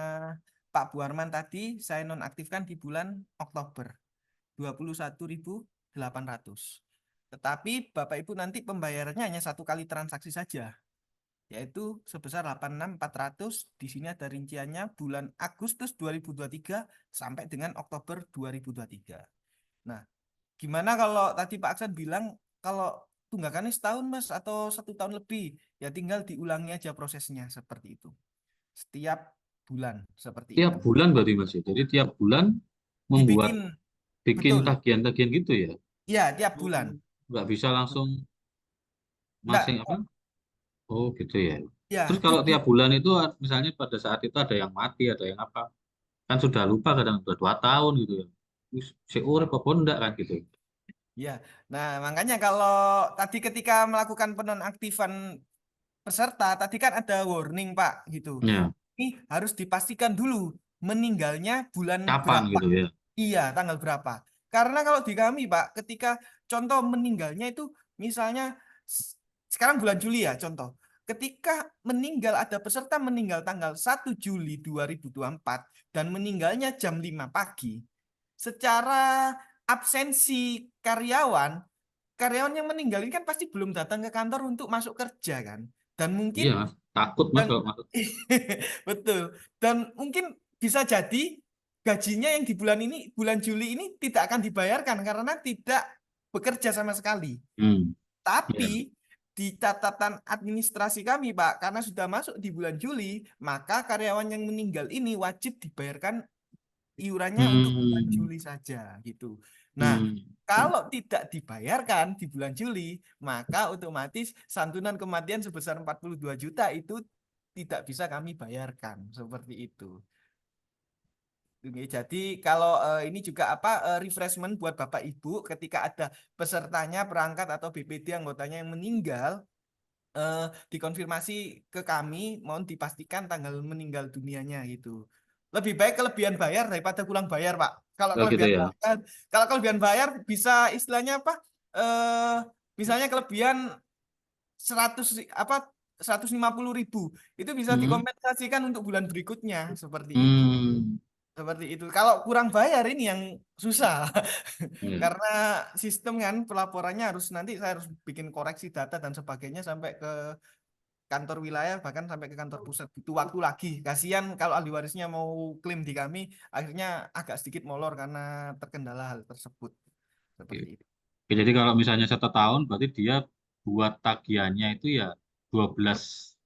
Pak Buarman tadi saya nonaktifkan di bulan Oktober. 21.800. Tetapi Bapak Ibu nanti pembayarannya hanya 1 kali transaksi saja, yaitu sebesar 86.400. Di sini ada rinciannya bulan Agustus 2023 sampai dengan Oktober 2023. Nah, gimana kalau tadi Pak Aksan bilang kalau tunggakannya setahun Mas atau 1 tahun lebih, ya tinggal diulangi aja prosesnya seperti itu. Setiap bulan seperti Tiap itu. bulan berarti Mas ya. Jadi tiap bulan membuat Dibikin, bikin betul. tagihan-tagihan gitu ya. Iya, tiap bulan. Nggak bisa langsung masing Enggak, apa? Oh gitu ya. ya, Terus kalau tiap bulan itu misalnya pada saat itu ada yang mati, ada yang apa, kan sudah lupa kadang udah 2 tahun gitu ya. Terus si urip apa enggak kan gitu. ya. Nah, makanya kalau tadi ketika melakukan penonaktifan peserta, tadi kan ada warning Pak, gitu. Ya, Ini harus dipastikan dulu meninggalnya bulan kapan berapa. gitu ya. Iya, tanggal berapa. Karena kalau di kami Pak, ketika contoh meninggalnya itu misalnya sekarang bulan Juli ya, contoh. Ketika meninggal ada peserta meninggal tanggal 1 Juli 2024 dan meninggalnya jam 5 pagi, secara absensi karyawan, karyawan yang meninggal ini kan pasti belum datang ke kantor untuk masuk kerja kan. Dan Iya mungkin Mas, takut Mas dan kalau masuk. betul. Dan mungkin bisa jadi gajinya yang di bulan Juli ini tidak akan dibayarkan karena tidak bekerja sama sekali. Hmm. Ya. Tapi di catatan administrasi kami, Pak, karena sudah masuk di bulan Juli, maka karyawan yang meninggal ini wajib dibayarkan iurannya untuk bulan Hmm. Juli saja gitu. Nah, Hmm. kalau tidak dibayarkan di bulan Juli, maka otomatis santunan kematian sebesar 42 juta itu tidak bisa kami bayarkan seperti itu. Oke, jadi kalau ini juga refreshment buat Bapak Ibu ketika ada pesertanya perangkat atau BPD anggotanya yang meninggal, dikonfirmasi ke kami, mohon dipastikan tanggal meninggal dunianya gitu. Lebih baik kelebihan bayar daripada kurang bayar, Pak. Kalau Oh, gitu kelebihan ya. bayar, kalau kelebihan bayar bisa istilahnya apa? Misalnya kelebihan 150.000 itu bisa Hmm. dikompensasikan untuk bulan berikutnya seperti itu. Hmm. Seperti itu. Kalau kurang bayar ini yang susah. Ya. Karena sistem kan pelaporannya harus nanti saya harus bikin koreksi data dan sebagainya sampai ke kantor wilayah bahkan sampai ke kantor pusat, butuh waktu lagi. Kasihan kalau ahli warisnya mau klaim di kami akhirnya agak sedikit molor karena terkendala hal tersebut. Seperti itu. Oke, jadi kalau misalnya 1 tahun, berarti dia buat tagihannya itu ya 12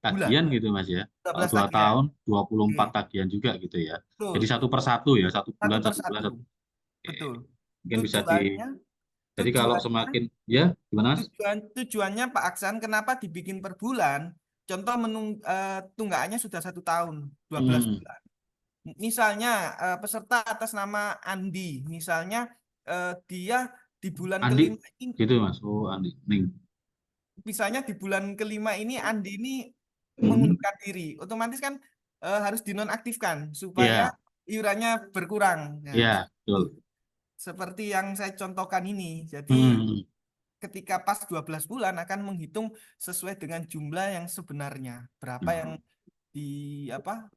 Bulan, tagihan gitu Mas ya. Kalau 12 2 tagihan. tahun, 24 Oke. tagihan juga gitu ya. Jadi Betul. satu per satu ya, satu Satu bulan, per satu bulan, satu. satu. Oke. Betul. Mungkin bisa Tujuannya jadi kalau tujuannya semakin, ya gimana Mas? tujuannya Pak Aksan kenapa dibikin per bulan? Contoh tunggakannya sudah 1 tahun, 12 Hmm. bulan. Misalnya peserta atas nama Andi, misalnya dia di bulan Andi, kelima ini, gitu Mas. Oh, Andi. Ning. misalnya di bulan kelima ini Andi ini Hmm. mengundurkan diri, otomatis kan harus dinonaktifkan supaya Ya, iurannya berkurang. Nah, ya, betul. seperti yang saya contohkan ini. Jadi Hmm. ketika pas 12 bulan akan menghitung sesuai dengan jumlah yang sebenarnya. Berapa yang Hmm. di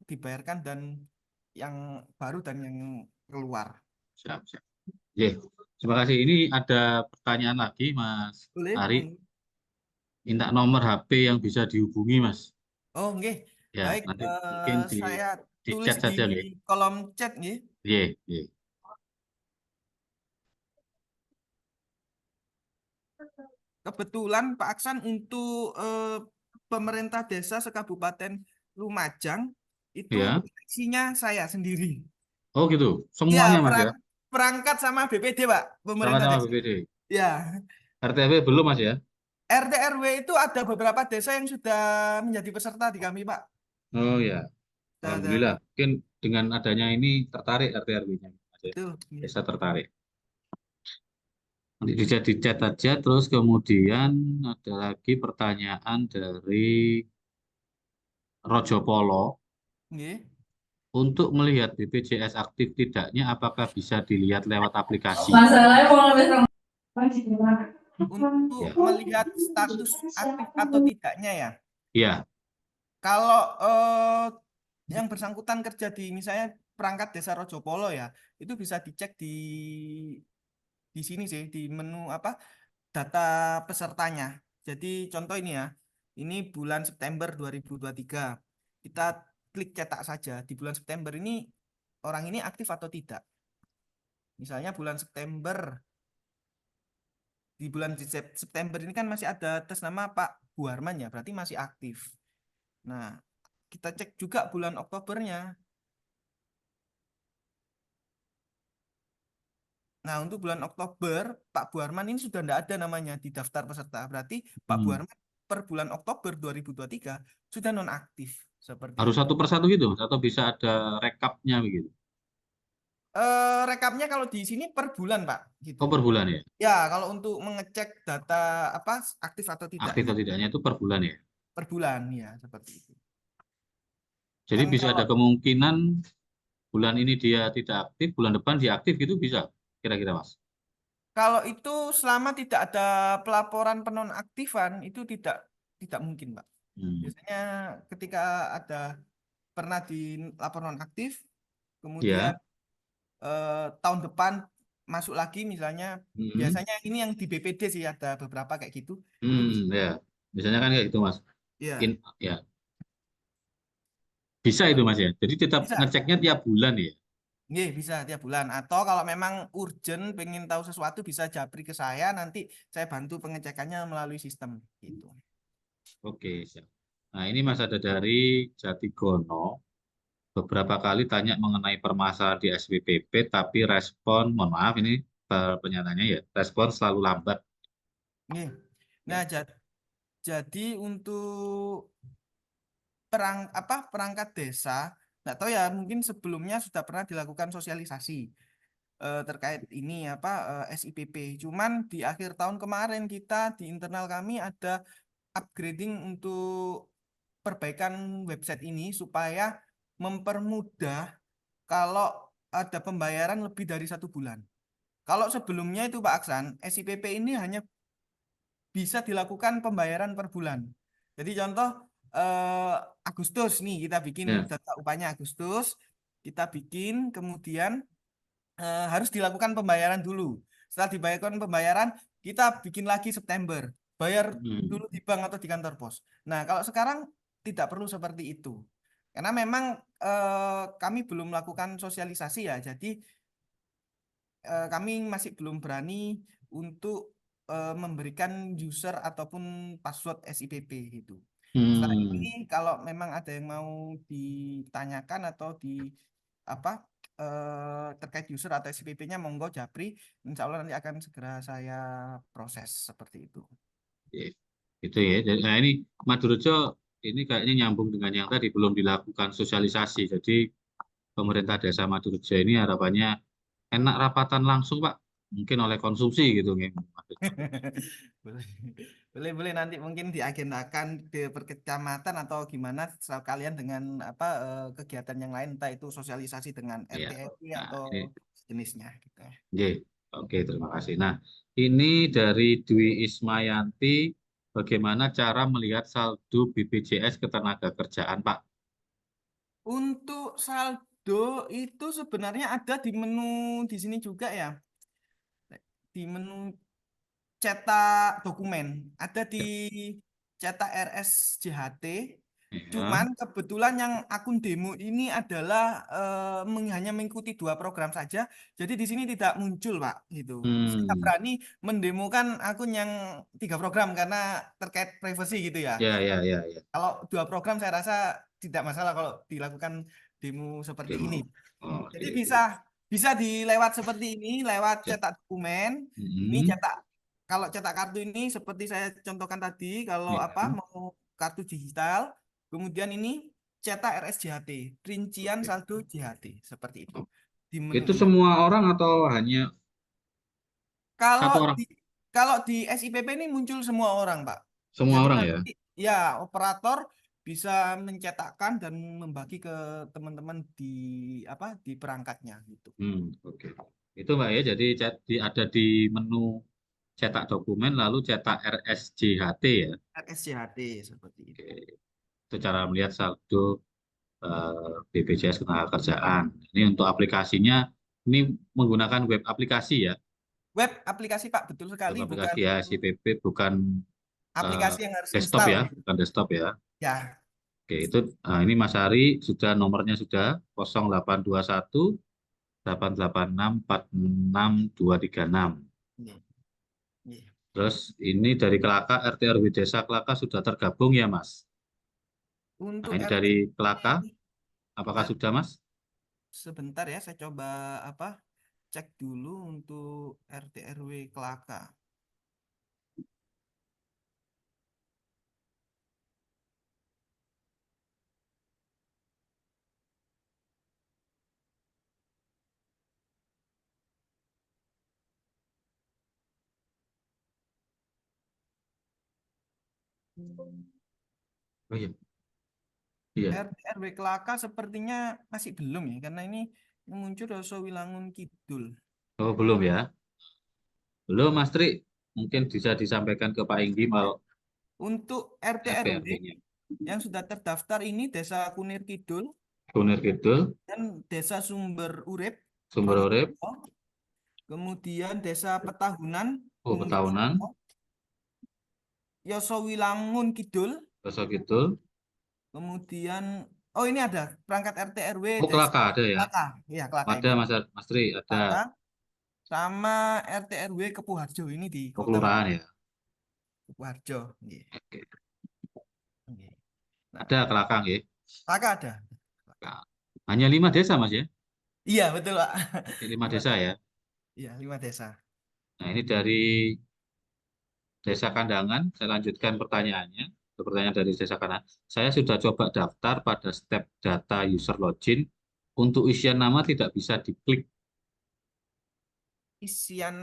dibayarkan dan yang baru dan yang keluar. Siap, siap. Oke, terima kasih. Ini ada pertanyaan lagi Mas Boleh? Ari. Minta nomor HP yang bisa dihubungi Mas. Oh, nggih. Ya, Baik, nanti mungkin saya di tulis chat di saja nih. kolom chat nggih. Iya, iya. Kebetulan Pak Aksan untuk pemerintah desa sekabupaten Lumajang itu Ya. isinya saya sendiri. Oh gitu, Ya, semuanya Mas ya. perangkat sama BPD, Pak, Berangkat pemerintah sama desa. BPD. Ya, RTW belum Mas ya? RT RW itu ada beberapa desa yang sudah menjadi peserta di kami, Pak. Oh ya, Ada. alhamdulillah. Mungkin dengan adanya ini tertarik RT RW-nya Mas ya. Betul. Bisa tertarik. Nanti bisa di chat aja. Terus kemudian ada lagi pertanyaan dari Rojopolo. Nggih. Untuk melihat BPJS aktif tidaknya, apakah bisa dilihat lewat aplikasi? Masalahnya kalau misalnya Untuk Ya, melihat status aktif atau tidaknya ya. iya, Kalau yang bersangkutan kerja di misalnya perangkat desa Rojopolo ya, itu bisa dicek di sini sih di menu data pesertanya. Jadi contoh ini ya. Ini bulan September 2023. Kita klik cetak saja. Di bulan September ini orang ini aktif atau tidak. Misalnya bulan September, di bulan September ini kan masih ada atas nama Pak Buarman ya, berarti masih aktif. Nah, kita cek juga bulan Oktobernya. Nah, untuk bulan Oktober, Pak Buarman ini sudah tidak ada namanya di daftar peserta. Berarti Pak Hmm. Buarman per bulan Oktober 2023 sudah nonaktif. Seperti Harus itu. satu persatu gitu, Mas? Atau bisa ada rekapnya begitu? Rekamnya kalau di sini per bulan, Pak. Gitu. Oh, per bulan ya? Ya, kalau untuk mengecek data aktif atau Aktif tidaknya atau tidaknya itu per bulan ya? per bulan, ya seperti itu. Jadi Dan bisa kalau ada kemungkinan bulan ini dia tidak aktif, bulan depan dia aktif gitu bisa, kira-kira Mas? Kalau itu selama tidak ada pelaporan penonaktifan itu tidak mungkin, Pak. Hmm. Biasanya ketika ada pernah dilapor nonaktif, kemudian Ya. tahun depan masuk lagi misalnya, Hmm. biasanya ini yang di BPD sih ada beberapa kayak gitu. Itu bisa. Ya. Biasanya kan kayak gitu Mas. Ya, Ya. Bisa itu Mas ya. Jadi tetap Bisa. ngeceknya tiap bulan ya. Nggih, bisa tiap bulan. Atau kalau memang urgent pengen tahu sesuatu bisa japri ke saya, nanti saya bantu pengecekannya melalui sistem gitu. Oke, siap. Nah, ini Mas ada dari Jatigono. Beberapa kali tanya mengenai permasalahan di SPPP, tapi respon, mohon maaf ini pernyataannya ya, respon selalu lambat. Nggih. Nah, Ya. jadi untuk perangkat desa, nggak tahu ya, mungkin sebelumnya sudah pernah dilakukan sosialisasi terkait ini SIPP. Cuman di akhir tahun kemarin kita di internal kami ada upgrading untuk perbaikan website ini supaya mempermudah kalau ada pembayaran lebih dari 1 bulan. Kalau sebelumnya itu Pak Aksan, SIPP ini hanya bisa dilakukan pembayaran per bulan. Jadi contoh eh, Agustus nih kita bikin Ya. data upahnya Agustus, kita bikin kemudian harus dilakukan pembayaran dulu. Setelah dibayarkan pembayaran, kita bikin lagi September. Bayar Hmm. dulu di bank atau di kantor pos. Nah, kalau sekarang tidak perlu seperti itu. Karena memang kami belum melakukan sosialisasi ya. Jadi kami masih belum berani untuk memberikan user ataupun password SIPP gitu. Setelah Hmm. ini kalau memang ada yang mau ditanyakan atau di apa terkait user atau SIPP-nya monggo japri, insya Allah nanti akan segera saya proses seperti itu. Ya. Itu ya. Nah, ini Madurjo ini kayaknya nyambung dengan yang tadi belum dilakukan sosialisasi. Jadi pemerintah desa Madurjo ini harapannya enak rapatan langsung Pak. Mungkin oleh konsumsi gitu. Boleh, boleh nanti mungkin diagendakan di perkecamatan atau gimana kalian dengan kegiatan yang lain, entah itu sosialisasi dengan RT Ya. RW Nah, atau ini jenisnya gitu. Ye. Oke, terima kasih. Nah, ini dari Dwi Ismayanti, bagaimana cara melihat saldo BPJS Ketenagakerjaan, Pak? Untuk saldo itu sebenarnya ada di menu di sini juga ya. Di menu cetak dokumen. Ada di cetak RSJHT. Ya. Cuman kebetulan yang akun demo ini adalah hanya mengikuti 2 program saja. Jadi di sini tidak muncul, Pak. Gitu. Saya Hmm. berani mendemokan akun yang 3 program karena terkait privacy gitu ya. Ya, ya, ya, ya. Kalau 2 program saya rasa tidak masalah kalau dilakukan demo seperti ini. Demo. Jadi Oke. bisa bisa dilewat seperti ini, lewat Ya. cetak dokumen. Ini Hmm. cetak kalau cetak kartu ini seperti saya contohkan tadi, kalau Ya. mau kartu digital, kemudian ini cetak RSJHT, rincian Oke. saldo JHT seperti itu Oke. di Itu menunya. semua orang atau hanya Kalau satu orang? di kalau di SIPP ini muncul semua orang, Pak. Semua Jadi orang ya? nanti ya operator bisa mencetakkan dan membagi ke teman-teman di perangkatnya gitu. Oke. Itu Mbak ya, jadi ada di menu cetak dokumen lalu cetak RSJHT ya. RSJHT seperti Oke. itu. Itu cara melihat saldo BPJS Ketenagakerjaan. Ini untuk aplikasinya, ini menggunakan web aplikasi ya, Web aplikasi Pak, betul web sekali, bukan aplikasi ya, SIPP bukan eh, aplikasi yang harus desktop install ya, gitu. bukan desktop ya. Ya, Oke, itu ini Mas Ari sudah nomornya sudah 0821 886 46236. iya, iya. Terus ini dari Kelaka, RT RW Desa Kelaka sudah tergabung ya Mas. Nah Untuk ini RT dari Kelaka, ini apakah sudah Mas? sebentar ya, saya coba cek dulu untuk RT RW Kelaka. Oh iya, iya. RT RW Kelaka sepertinya masih belum ya, karena ini yang muncul Roso Wilangun Kidul. Oh belum ya. Belum, Mas Tri. Mungkin bisa disampaikan ke Pak Inggi kalau Untuk RT RW RT-RW-nya. yang sudah terdaftar ini Desa Kunir Kidul Kunir Kidul, dan Desa Sumber Urip, Sumber Urip, Wonosobo, kemudian Desa Petahunan, oh Petahunan, Wonosobo, Yosowilangun Kidul, Doso Kidul, kemudian Oh, ini ada perangkat RT RW Oh, desa Kelaka ada ya? Kelaka. Iya, Kelaka Ada ini. Mas Tri, ada. Kelaka sama RT RW Kepuharjo ini di Oh, Kota kelurahan ya. Kepuharjo. Iya. Oke. Iya. Nah, Ada Kelaka ya. Kelaka ada. Hanya 5 desa Mas ya? Iya, betul, Pak. Oke, 5 Lima desa desa. ya. Iya, 5 desa. Nah, ini dari Desa Kandangan. Saya lanjutkan pertanyaannya. Pertanyaan dari Desa Kandangan. Saya sudah coba daftar pada step data user login. Untuk isian nama tidak bisa diklik. Isian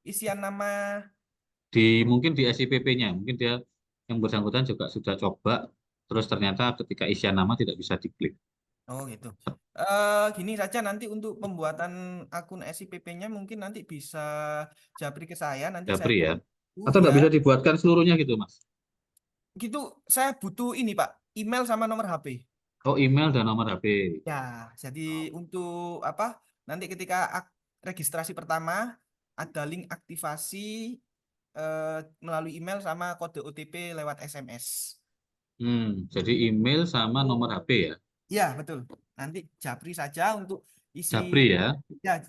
isian nama. Mungkin di SIPP-nya. Mungkin dia yang bersangkutan juga sudah coba. Terus ternyata ketika isian nama tidak bisa diklik. Oh, gitu. Gini saja nanti untuk pembuatan akun SIPP-nya mungkin nanti bisa japri ke saya, nanti saya Japri ya. bantu Atau ya. tidak bisa dibuatkan seluruhnya gitu Mas? Gitu, saya butuh ini, Pak, email sama nomor HP. Oh, email dan nomor HP. Ya, jadi untuk apa? Nanti ketika registrasi pertama ada link aktivasi melalui email sama kode OTP lewat SMS. Jadi email sama nomor HP ya. Ya, betul. Nanti japri saja untuk isi Japri ya. ya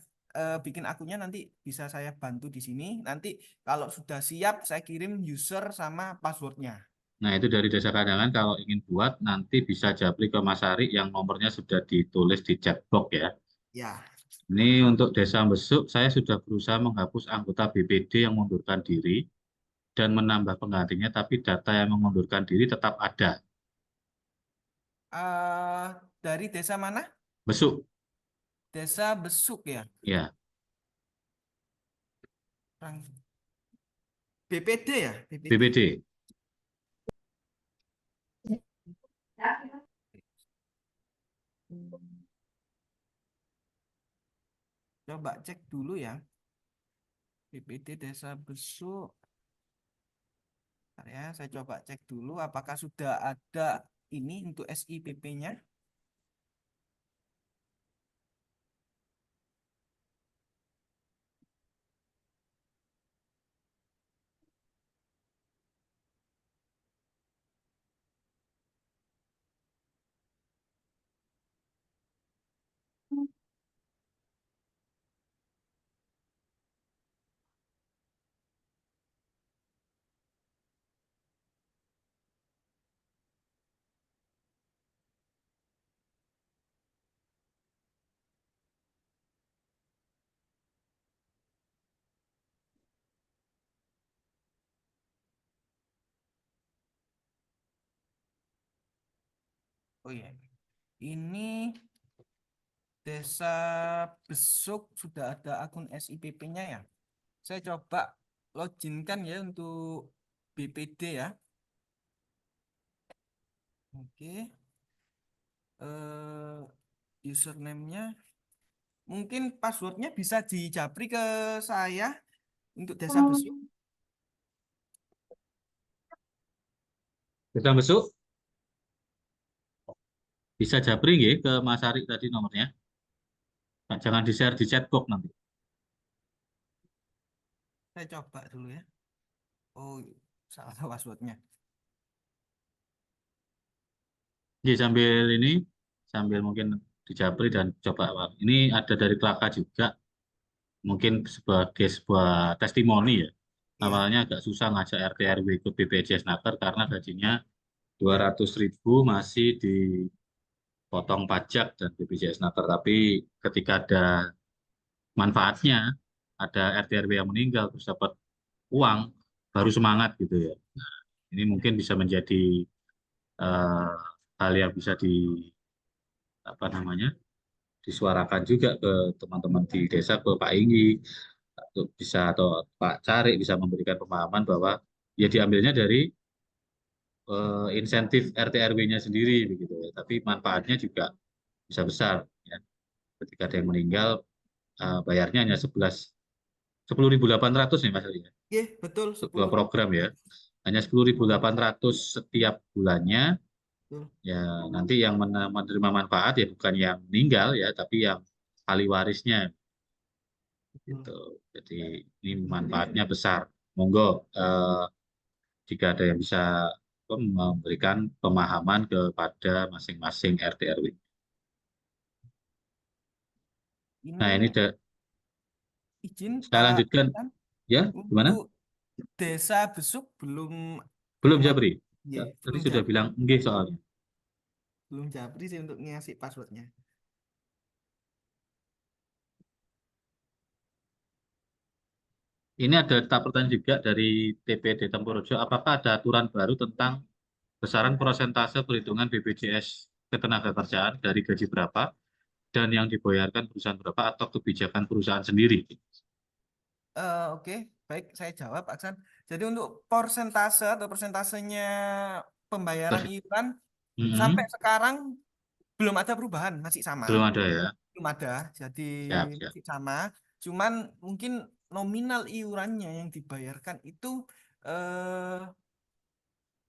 bikin akunnya nanti bisa saya bantu di sini. Nanti kalau sudah siap saya kirim user sama passwordnya. Nah, itu dari Desa Kandangan kalau ingin buat nanti bisa japri ke Mas Ari yang nomornya sudah ditulis di chat box ya. Ya. Ini untuk Desa Besuk, saya sudah berusaha menghapus anggota BPD yang mengundurkan diri dan menambah penggantinya, tapi data yang mengundurkan diri tetap ada. eh dari desa mana? Besuk, Desa Besuk ya. ya, BPD ya, BPD. BPD. Coba cek dulu ya. BPD Desa Besuk. Bentar ya, saya coba cek dulu apakah sudah ada ini untuk SIPP-nya. Oh iya, ini Desa Besuk sudah ada akun SIPP-nya ya. Saya coba loginkan ya untuk BPD ya. Oke, username-nya, mungkin passwordnya bisa dijapri ke saya untuk Desa Besuk. Desa Besuk bisa japri nggih ke Mas Ari tadi nomornya. Nah, jangan di-share di chat box nanti. Saya coba dulu ya. Oh, salah passwordnya. Jadi sambil mungkin di japri dan coba. Ini ada dari Kelaka juga. Mungkin sebagai sebuah testimoni ya. Iya. Awalnya agak susah ngajak RT RW ikut BPJS Naker karena gajinya 200.000 masih dipotong pajak dan BPJS Naker. Tapi ketika ada manfaatnya, ada RT RW yang meninggal terus dapat uang, baru semangat gitu ya. Ini mungkin bisa menjadi eh, hal yang bisa apa namanya disuarakan juga ke teman-teman di desa, ke Pak Inggi, atau Pak Cari bisa memberikan pemahaman bahwa ya diambilnya dari insentif RT RW-nya sendiri begitu ya. Tapi manfaatnya juga bisa besar ya. Ketika ada yang meninggal bayarnya hanya 10.800 nih Mas Ali ya. Oke, betul Untuk dua 10. program ya. Hanya 10.800 setiap bulannya. Betul. Ya nanti yang menerima manfaat ya bukan yang meninggal ya, tapi yang ahli warisnya gitu. Betul. Jadi ini manfaatnya besar. Monggo jika ada yang bisa memberikan pemahaman kepada masing-masing RT RW. Nah, ini Ini izin saya Pak lanjutkan Hasan, ya, gimana? untuk Desa Besuk belum Belum ada. Japri. Iya, Tadi belum sudah Japri. bilang nggih soalnya. Belum Japri sih untuk ngasih passwordnya. Ini ada tak pertanyaan juga dari TPD Tempurjo. Apakah ada aturan baru tentang besaran persentase perhitungan BPJS Ketenagakerjaan dari gaji berapa dan yang dibayarkan perusahaan berapa atau kebijakan perusahaan sendiri? Oke, baik, saya jawab, Aksan. Jadi untuk persentase atau persentasenya pembayaran Bers- iuran sampai Mhm. sekarang belum ada perubahan, masih Belum sama. ada ya. Belum ada, jadi Siap, siap. masih sama. Cuman mungkin nominal iurannya yang dibayarkan itu eh,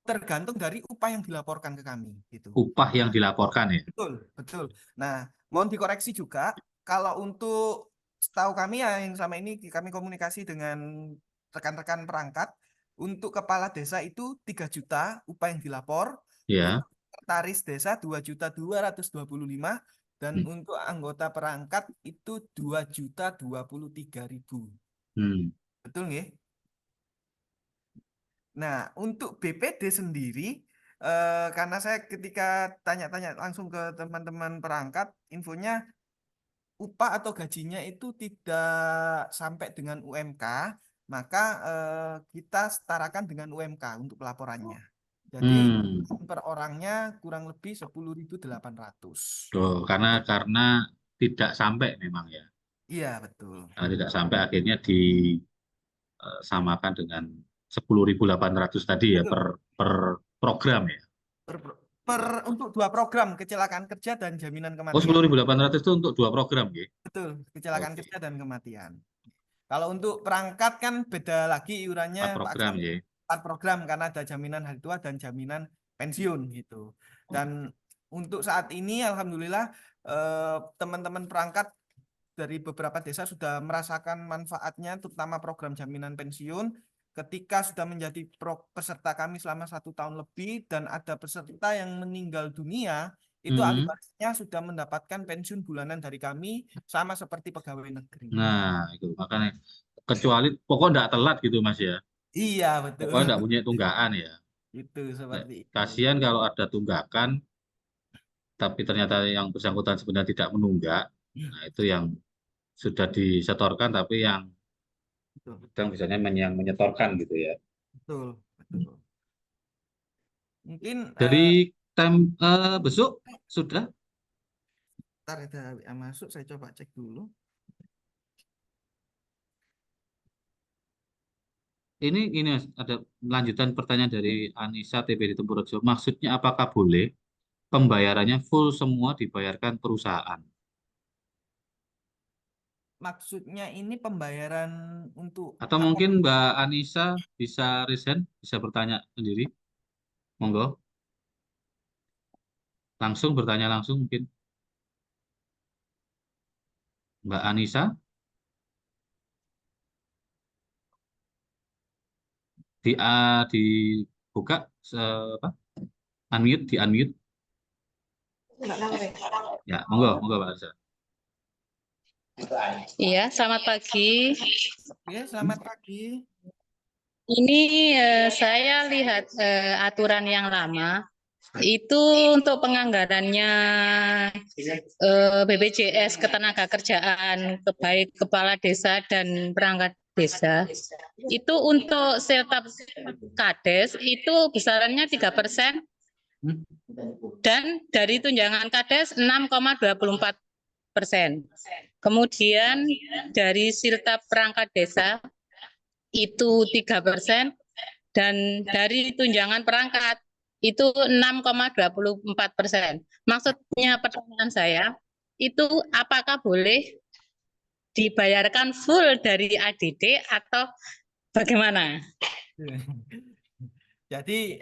tergantung dari upah yang dilaporkan ke kami, gitu. Upah yang dilaporkan ya. Betul, betul. Nah, mohon dikoreksi juga, kalau untuk setahu kami ya yang selama ini kami komunikasi dengan rekan-rekan perangkat, untuk kepala desa itu 3 juta upah yang dilapor, Ya. untuk sekretaris desa 2.225.000 dan Hmm. untuk anggota perangkat itu 2.023.000. Hmm. Betul nggih? Nah, untuk BPD sendiri, karena saya ketika tanya-tanya langsung ke teman-teman perangkat, infonya upah atau gajinya itu tidak sampai dengan UMK, maka kita setarakan dengan UMK untuk pelaporannya. Jadi Hmm. per orangnya kurang lebih 10.800. Oh, karena tidak sampai memang ya. Iya, betul. Karena tidak sampai akhirnya disamakan dengan 10.800 tadi ya Betul. per program ya. Per, untuk 2 program kecelakaan kerja dan jaminan Oh, kematian. 10.800 itu untuk 2 program ya. Betul, kecelakaan Oke. kerja dan kematian. Kalau untuk perangkat kan beda lagi 4 iurannya Pak program Aksan, ya. 4 program karena ada jaminan hari tua dan jaminan pensiun gitu. Dan untuk saat ini alhamdulillah teman-teman perangkat dari beberapa desa sudah merasakan manfaatnya terutama program jaminan pensiun ketika sudah menjadi peserta kami selama 1 tahun lebih dan ada peserta yang meninggal dunia itu ahli Hmm. warisnya sudah mendapatkan pensiun bulanan dari kami sama seperti pegawai negeri. Nah, itu makanya kecuali pokok enggak telat gitu Mas ya. Iya, betul. Pokoknya enggak punya tunggakan ya. Itu Nah, seperti itu. kasihan kalau ada tunggakan tapi ternyata yang bersangkutan sebenarnya tidak menunggak. Nah, itu yang sudah disetorkan tapi yang Betul, sedang misalnya yang menyetorkan gitu ya. betul, betul. Mungkin Dari besok sudah ntar ada WA masuk, saya coba cek dulu. ini Mas, ada lanjutan pertanyaan dari Anissa TPD Tempurjo. Maksudnya apakah boleh pembayarannya full semua dibayarkan perusahaan? Maksudnya ini pembayaran untuk Atau apa? mungkin Mbak Anissa bisa resign, bisa bertanya sendiri. Monggo, langsung bertanya langsung mungkin. Mbak Anissa, dibuka, apa? Unmute, di unmute. Ya, monggo, monggo Mbak Anissa. Iya, selamat pagi. Oke, selamat pagi. Ini saya lihat aturan yang lama itu untuk penganggarannya BPJS Ketenagakerjaan, baik kepala desa dan perangkat desa. Itu untuk setap kades itu besarannya 3% dan dari tunjangan kades 6,24%. Kemudian dari siltap perangkat desa itu 3% dan dari tunjangan perangkat itu 6,24%. Maksudnya pertanyaan saya, itu apakah boleh dibayarkan full dari ADD atau bagaimana? Jadi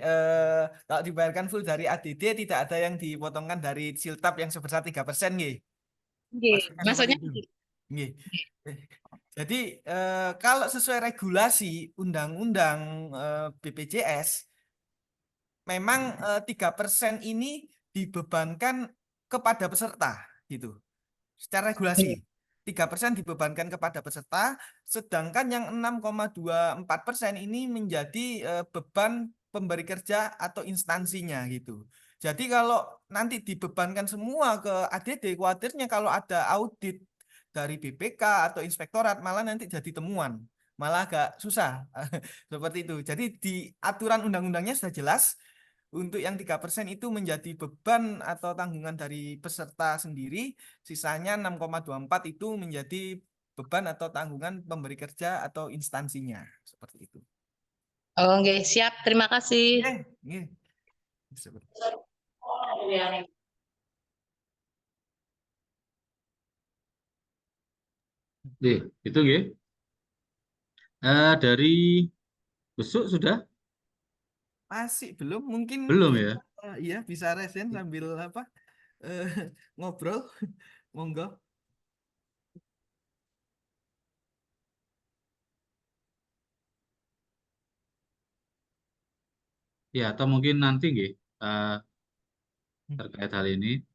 kalau dibayarkan full dari ADD tidak ada yang dipotongkan dari siltap yang sebesar 3%, nggih. Maksudnya seperti Maksudnya itu. Nggih. Jadi kalau sesuai regulasi undang-undang BPJS memang 3% ini dibebankan kepada peserta gitu. Secara regulasi 3% dibebankan kepada peserta, sedangkan yang 6,24% ini menjadi beban pemberi kerja atau instansinya gitu. Jadi kalau nanti dibebankan semua ke ADD, khawatirnya kalau ada audit dari BPK atau inspektorat malah nanti jadi temuan, malah agak susah seperti itu. Jadi di aturan undang-undangnya sudah jelas untuk yang 3% itu menjadi beban atau tanggungan dari peserta sendiri, sisanya 6,24 itu menjadi beban atau tanggungan pemberi kerja atau instansinya, seperti itu. Oke, siap. Terima kasih. Nggih. Seperti Itu nggih. Dari besok sudah? Masih belum, mungkin Belum bisa, ya? iya bisa resen sambil apa eh, ngobrol, monggo. Ya, atau mungkin nanti nggih terkait hal ini.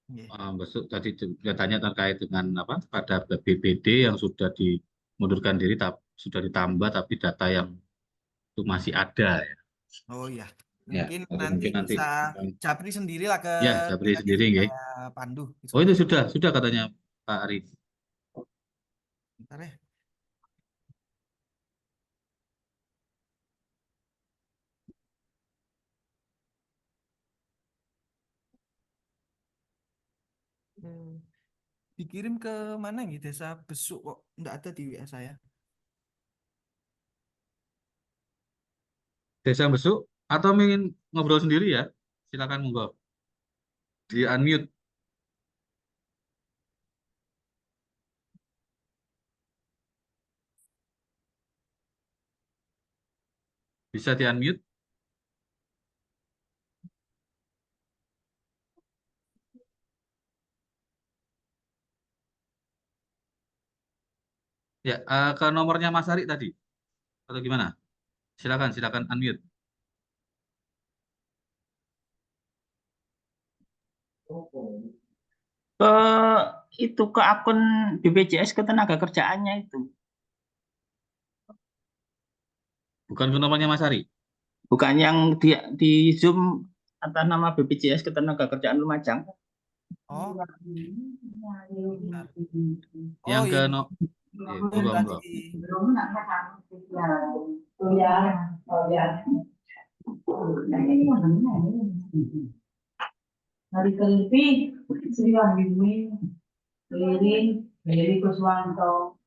Nggih. Besok tadi tanya terkait dengan apa pada BPD yang sudah dimundurkan diri sudah ditambah tapi data yang itu masih ada ya. Oh iya, Ya, mungkin oke, nanti mungkin nanti bisa Japri sendirilah ke ya Jabri lagi sendiri nggih. saya pandu Oh itu seperti itu. sudah katanya Pak Ari. Bentar ya. Hmm. Dikirim ke mana nih Desa Besuk kok nggak ada di WA saya. Desa Besuk atau ingin ngobrol sendiri ya? Silakan monggo. Di unmute. Bisa di unmute. Ya, ke nomornya Mas Ari tadi atau gimana? Silakan unmute. Ke itu ke akun BPJS Ketenagakerjaannya itu, Bukan ke nomornya Mas Ari. bukan yang di Zoom atas nama BPJS Ketenagakerjaan Lumajang. Oh, bentar. Yang Oh ke ini no yang monggo monggo. tadi. Hari Kelvi, Sri Wahyuni, Heri Kuswanto.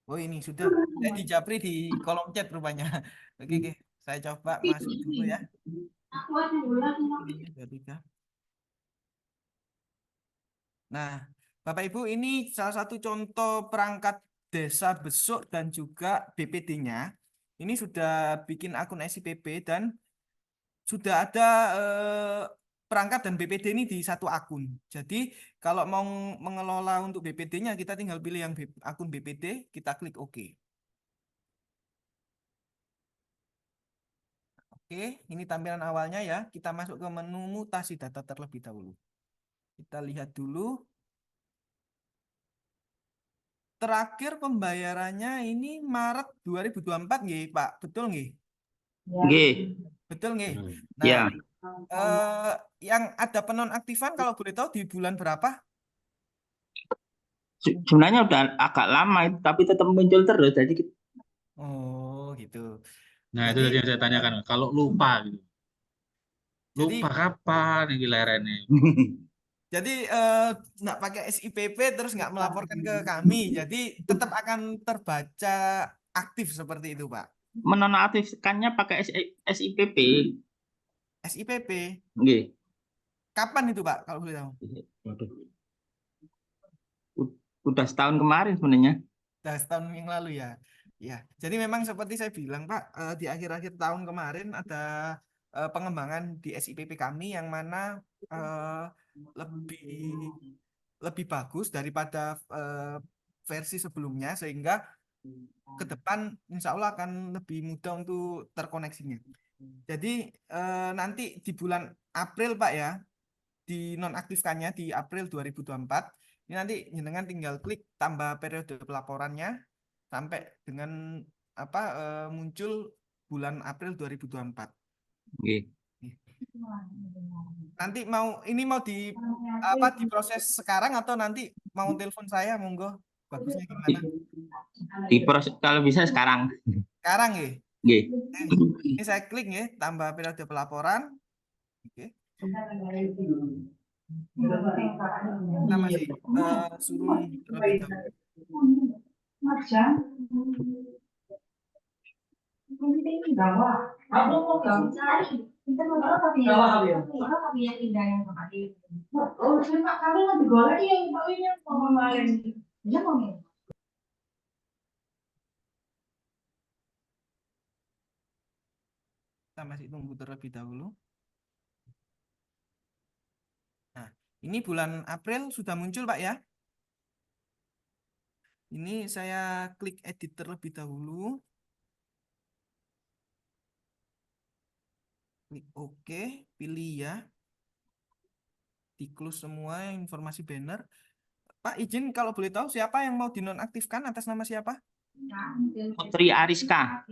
Oh ini sudah. Saya di Japri di kolom chat rupanya. Oke, oke. Saya coba masuk dulu ya. Ini 23. Nah, Bapak Ibu ini salah satu contoh perangkat desa Besuk dan juga BPD-nya. Ini sudah bikin akun SIPP dan sudah ada perangkat dan BPD ini di satu akun. Jadi kalau mau mengelola untuk BPD-nya kita tinggal pilih yang akun BPD, kita klik OK. Oke, ini tampilan awalnya ya. Kita masuk ke menu mutasi data terlebih dahulu. Kita lihat dulu. Terakhir pembayarannya ini Maret 2024 nggih, Pak. Betul nggih? Nggih. Betul nggih. Ya, Nah, yang ada penonaktifan kalau boleh tahu di bulan berapa? sebenarnya udah agak lama itu, tapi tetap muncul terus. Jadi Oh, gitu. Nah, itu Berarti tadi yang saya tanyakan. Kalau lupa gitu. jadi Lupa kapan ini lerene? jadi nggak pakai SIPP terus nggak melaporkan ke kami. Jadi tetap akan terbaca aktif seperti itu, Pak. menonaktifkannya pakai SIPP. SIPP. Nggih. Kapan itu, Pak? Kalau boleh tahu? Waduh. Udah setahun kemarin sebenarnya. Sudah setahun yang lalu ya. Ya, jadi memang seperti saya bilang Pak, di akhir-akhir tahun kemarin ada pengembangan di SIPP kami yang mana lebih lebih bagus daripada versi sebelumnya sehingga ke depan insya Allah akan lebih mudah untuk terkoneksinya. Jadi nanti di bulan April Pak ya, dinonaktifkannya di April 2024. Ini nanti jenengan tinggal klik tambah periode pelaporannya sampai dengan apa muncul bulan April 2024. Nggih. Nanti mau diproses sekarang atau nanti mau telepon saya, monggo. Bagusnya gimana? Kalau bisa sekarang. Sekarang ya. Nggih. Ini saya klik ya, tambah periode pelaporan. Oke. Kita masih suruh terlebih dahulu. Kita masih tunggu terlebih dahulu. Nah, ini bulan April sudah muncul Pak ya. Ini saya klik edit terlebih dahulu. Klik OK, pilih ya. Di close semua informasi banner. Pak izin kalau boleh tahu siapa yang mau dinonaktifkan, atas nama siapa? Putri Ariska.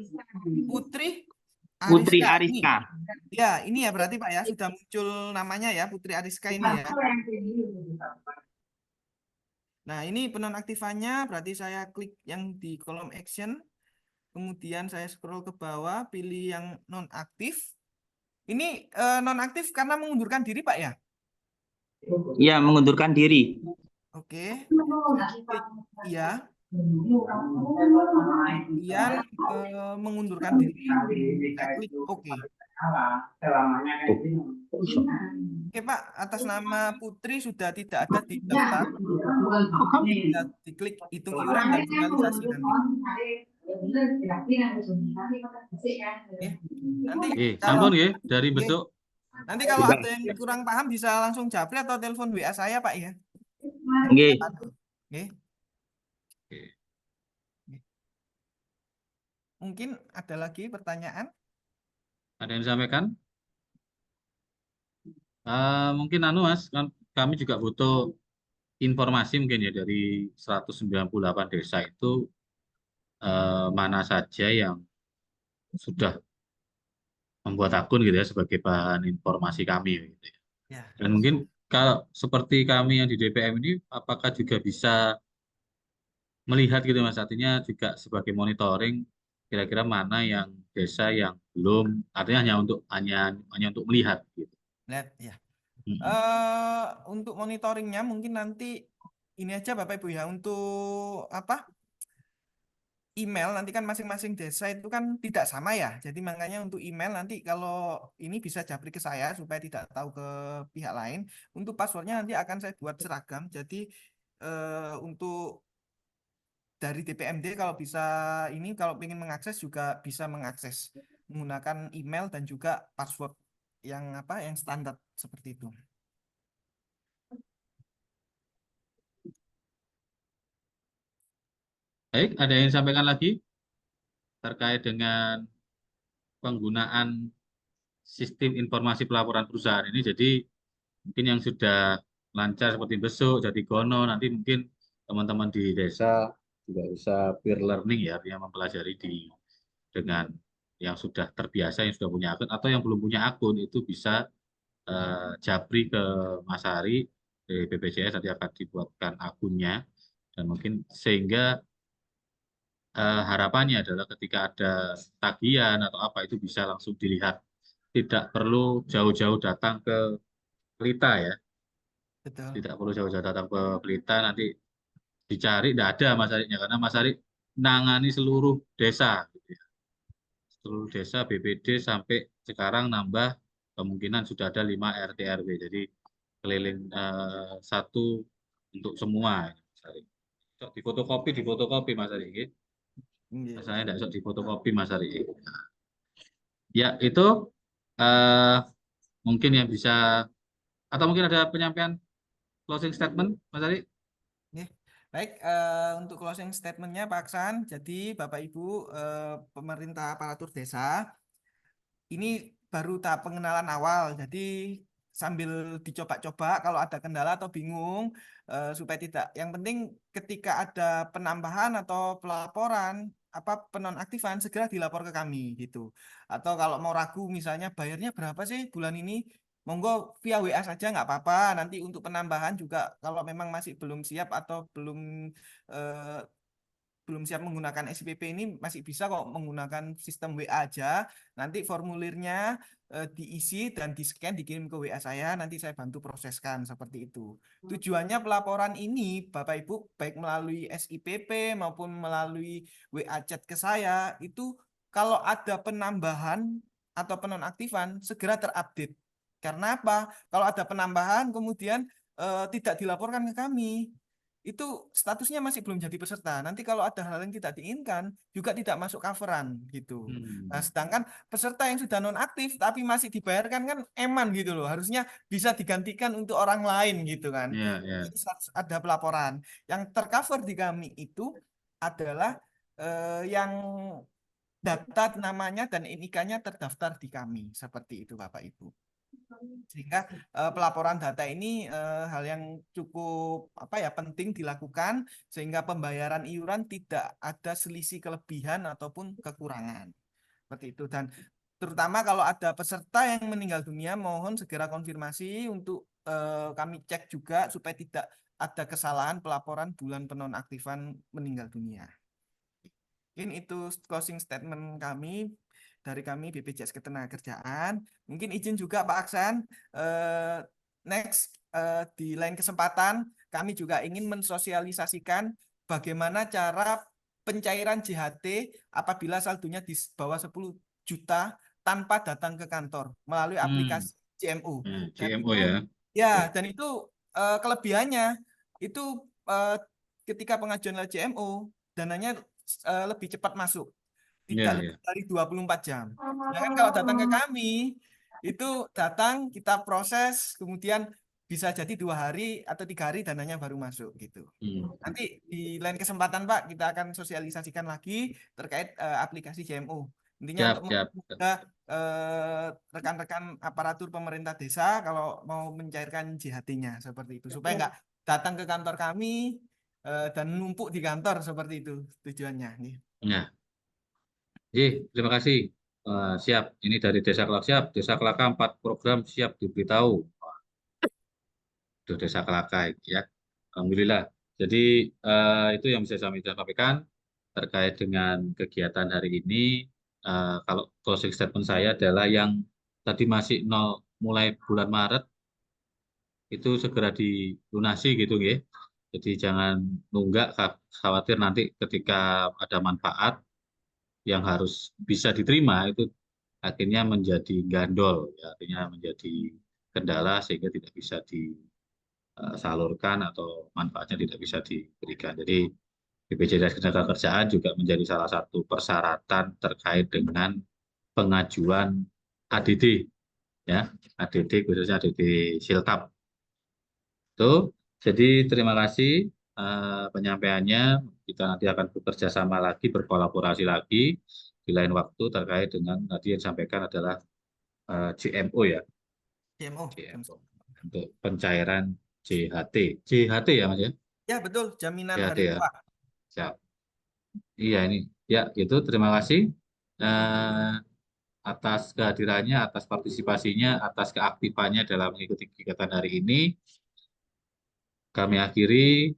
Putri Putri Ariska. Ariska. Ya, ini ya berarti Pak ya sudah muncul namanya ya, Putri Ariska ini ya. Nah, ini penonaktifannya berarti saya klik yang di kolom action. Kemudian saya scroll ke bawah, pilih yang nonaktif. Ini nonaktif karena mengundurkan diri Pak ya? Iya, mengundurkan diri. Oke. Klik iya. Kemudian mengundurkan diri. Saya klik OK. Oke Pak, atas nama Putri sudah tidak ada di daftar. Bisa diklik hitung iuran dan finalisasi nanti. Nanti kalau sampun nggih dari besok. nanti kalau ada yang kurang paham bisa langsung japri atau telepon WA saya Pak ya. Nggih. Oke. Mungkin ada lagi pertanyaan? Ada yang disampaikan? Mungkin Mas, kami juga butuh informasi mungkin ya dari 198 desa itu mana saja yang sudah membuat akun gitu ya sebagai bahan informasi kami gitu ya. Ya. Dan mungkin kalau seperti kami yang di DPM ini apakah juga bisa melihat gitu Mas, artinya juga sebagai monitoring kira-kira mana yang desa yang belum, artinya hanya untuk melihat gitu. Lihat ya. Untuk monitoringnya mungkin nanti ini aja Bapak Ibu ya, untuk apa? Email nanti kan masing-masing desa itu kan tidak sama ya. Jadi makanya untuk email nanti kalau ini bisa japri ke saya supaya tidak tahu ke pihak lain. Untuk passwordnya nanti akan saya buat seragam. Jadi untuk dari DPMD kalau bisa ini kalau ingin mengakses juga bisa mengakses menggunakan email dan juga password yang yang standar seperti itu. Baik, ada yang disampaikan lagi terkait dengan penggunaan sistem informasi pelaporan perusahaan ini. Jadi mungkin yang sudah lancar seperti besok, jadi Gono, nanti mungkin teman-teman di desa juga bisa peer learning ya, artinya mempelajari dengan yang sudah terbiasa, yang sudah punya akun, atau yang belum punya akun itu bisa japri ke Mas Ari dari BPJS, nanti akan dibuatkan akunnya, dan mungkin sehingga harapannya adalah ketika ada tagihan atau apa itu bisa langsung dilihat, tidak perlu jauh-jauh datang ke Pelita ya. Betul. Tidak perlu jauh-jauh datang ke Pelita, nanti dicari tidak ada Mas Arinya, karena Mas Ari nangani seluruh desa gitu ya. Seluruh desa BPD sampai sekarang nambah kemungkinan sudah ada 5 RT RW, jadi keliling satu untuk semua Mas Ari. Di fotokopi Mas Ari gitu. Saya tidak sok difotokopi Mas Ari. Ya itu mungkin yang bisa, atau mungkin ada penyampaian closing statement Mas Ari. Baik, untuk closing statementnya Pak Aksan, jadi Bapak Ibu pemerintah aparatur desa ini baru tahap pengenalan awal. Jadi sambil dicoba-coba kalau ada kendala atau bingung supaya tidak. Yang penting ketika ada penambahan atau pelaporan apa penonaktifan segera dilapor ke kami gitu. Atau kalau mau ragu misalnya bayarnya berapa sih bulan ini? Monggo via WA saja nggak apa-apa. Nanti untuk penambahan juga kalau memang masih belum siap atau eh, belum siap menggunakan SPP ini masih bisa kok menggunakan sistem WA aja. Nanti formulirnya diisi dan di-scan dikirim ke WA saya, nanti saya bantu proseskan seperti itu. Tujuannya pelaporan ini Bapak Ibu baik melalui SIPP maupun melalui WA chat ke saya itu kalau ada penambahan atau penonaktifan segera terupdate. Karena apa? Kalau ada penambahan kemudian tidak dilaporkan ke kami, itu statusnya masih belum jadi peserta. Nanti kalau ada hal yang tidak diinginkan juga tidak masuk coveran gitu. Nah, sedangkan peserta yang sudah nonaktif tapi masih dibayarkan kan eman gitu loh. Harusnya bisa digantikan untuk orang lain gitu kan. Ya, ya. Jadi ada pelaporan. Yang tercover di kami itu adalah yang data namanya dan NIK-nya terdaftar di kami. Seperti itu Bapak Ibu. Sehingga pelaporan data ini hal yang cukup penting dilakukan sehingga pembayaran iuran tidak ada selisih kelebihan ataupun kekurangan. Seperti itu. Dan terutama kalau ada peserta yang meninggal dunia mohon segera konfirmasi untuk kami cek juga supaya tidak ada kesalahan pelaporan bulan penonaktifan meninggal dunia. Mungkin itu closing statement kami dari kami BPJS Ketenagakerjaan. Mungkin izin juga Pak Aksan, next di lain kesempatan kami juga ingin mensosialisasikan bagaimana cara pencairan JHT apabila saldonya di bawah 10 juta tanpa datang ke kantor melalui aplikasi JMO. JMO ya. Ya, dan itu kelebihannya itu ketika pengajuan lewat JMO dananya lebih cepat masuk, tidak lebih dari 24 jam. Sedangkan kalau datang ke kami itu datang kita proses kemudian bisa jadi 2 hari atau 3 hari dananya baru masuk gitu. Nanti di lain kesempatan Pak kita akan sosialisasikan lagi terkait aplikasi JMO. Intinya untuk memudahkan rekan-rekan aparatur pemerintah desa kalau mau mencairkan JHT-nya seperti itu supaya nggak datang ke kantor kami dan numpuk di kantor seperti itu tujuannya. Ya, terima kasih. Siap. Ini dari Desa Kelak siap. Desa Kelaka 4 program siap diberitahu. Itu Desa Kelaka ya. Alhamdulillah. Jadi itu yang bisa kami sampaikan terkait dengan kegiatan hari ini. Kalau closing statement saya adalah yang tadi masih nol mulai bulan Maret itu segera dilunasi gitu ya. Jadi jangan nunggak, khawatir nanti ketika ada manfaat yang harus bisa diterima itu akhirnya menjadi gandol, ya, artinya menjadi kendala sehingga tidak bisa disalurkan atau manfaatnya tidak bisa diberikan. Jadi BPJS Ketenagakerjaan juga menjadi salah satu persyaratan terkait dengan pengajuan ADD, ya, ADD khususnya ADD Siltap. Itu. Jadi terima kasih penyampaiannya. Kita nanti akan bekerja sama lagi, berkolaborasi lagi di lain waktu terkait dengan tadi yang disampaikan adalah JMO ya. JMO. Untuk pencairan JHT. JHT ya Mas ya? Ya betul, jaminan JHT hari ya. tua. Siap. Iya ini. Ya itu terima kasih atas kehadirannya, atas partisipasinya, atas keaktifannya dalam mengikuti kegiatan hari ini. Kami akhiri.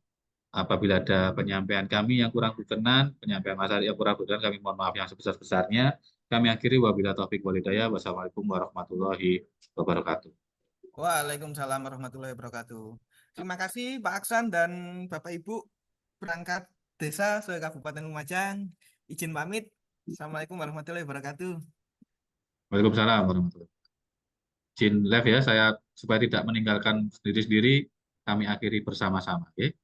Apabila ada penyampaian kami yang kurang berkenan, penyampaian Mas Ari yang kurang berkenan, kami mohon maaf yang sebesar-besarnya. Kami akhiri wabillahi taufiq wal hidayah. Wassalamualaikum warahmatullahi wabarakatuh. Waalaikumsalam warahmatullahi wabarakatuh. Terima kasih Pak Aksan dan Bapak Ibu perangkat desa se-Kabupaten Lumajang. Izin pamit. Assalamualaikum warahmatullahi wabarakatuh. Waalaikumsalam warahmatullahi wabarakatuh. Izin live ya, saya supaya tidak meninggalkan sendiri-sendiri, kami akhiri bersama-sama. Okay?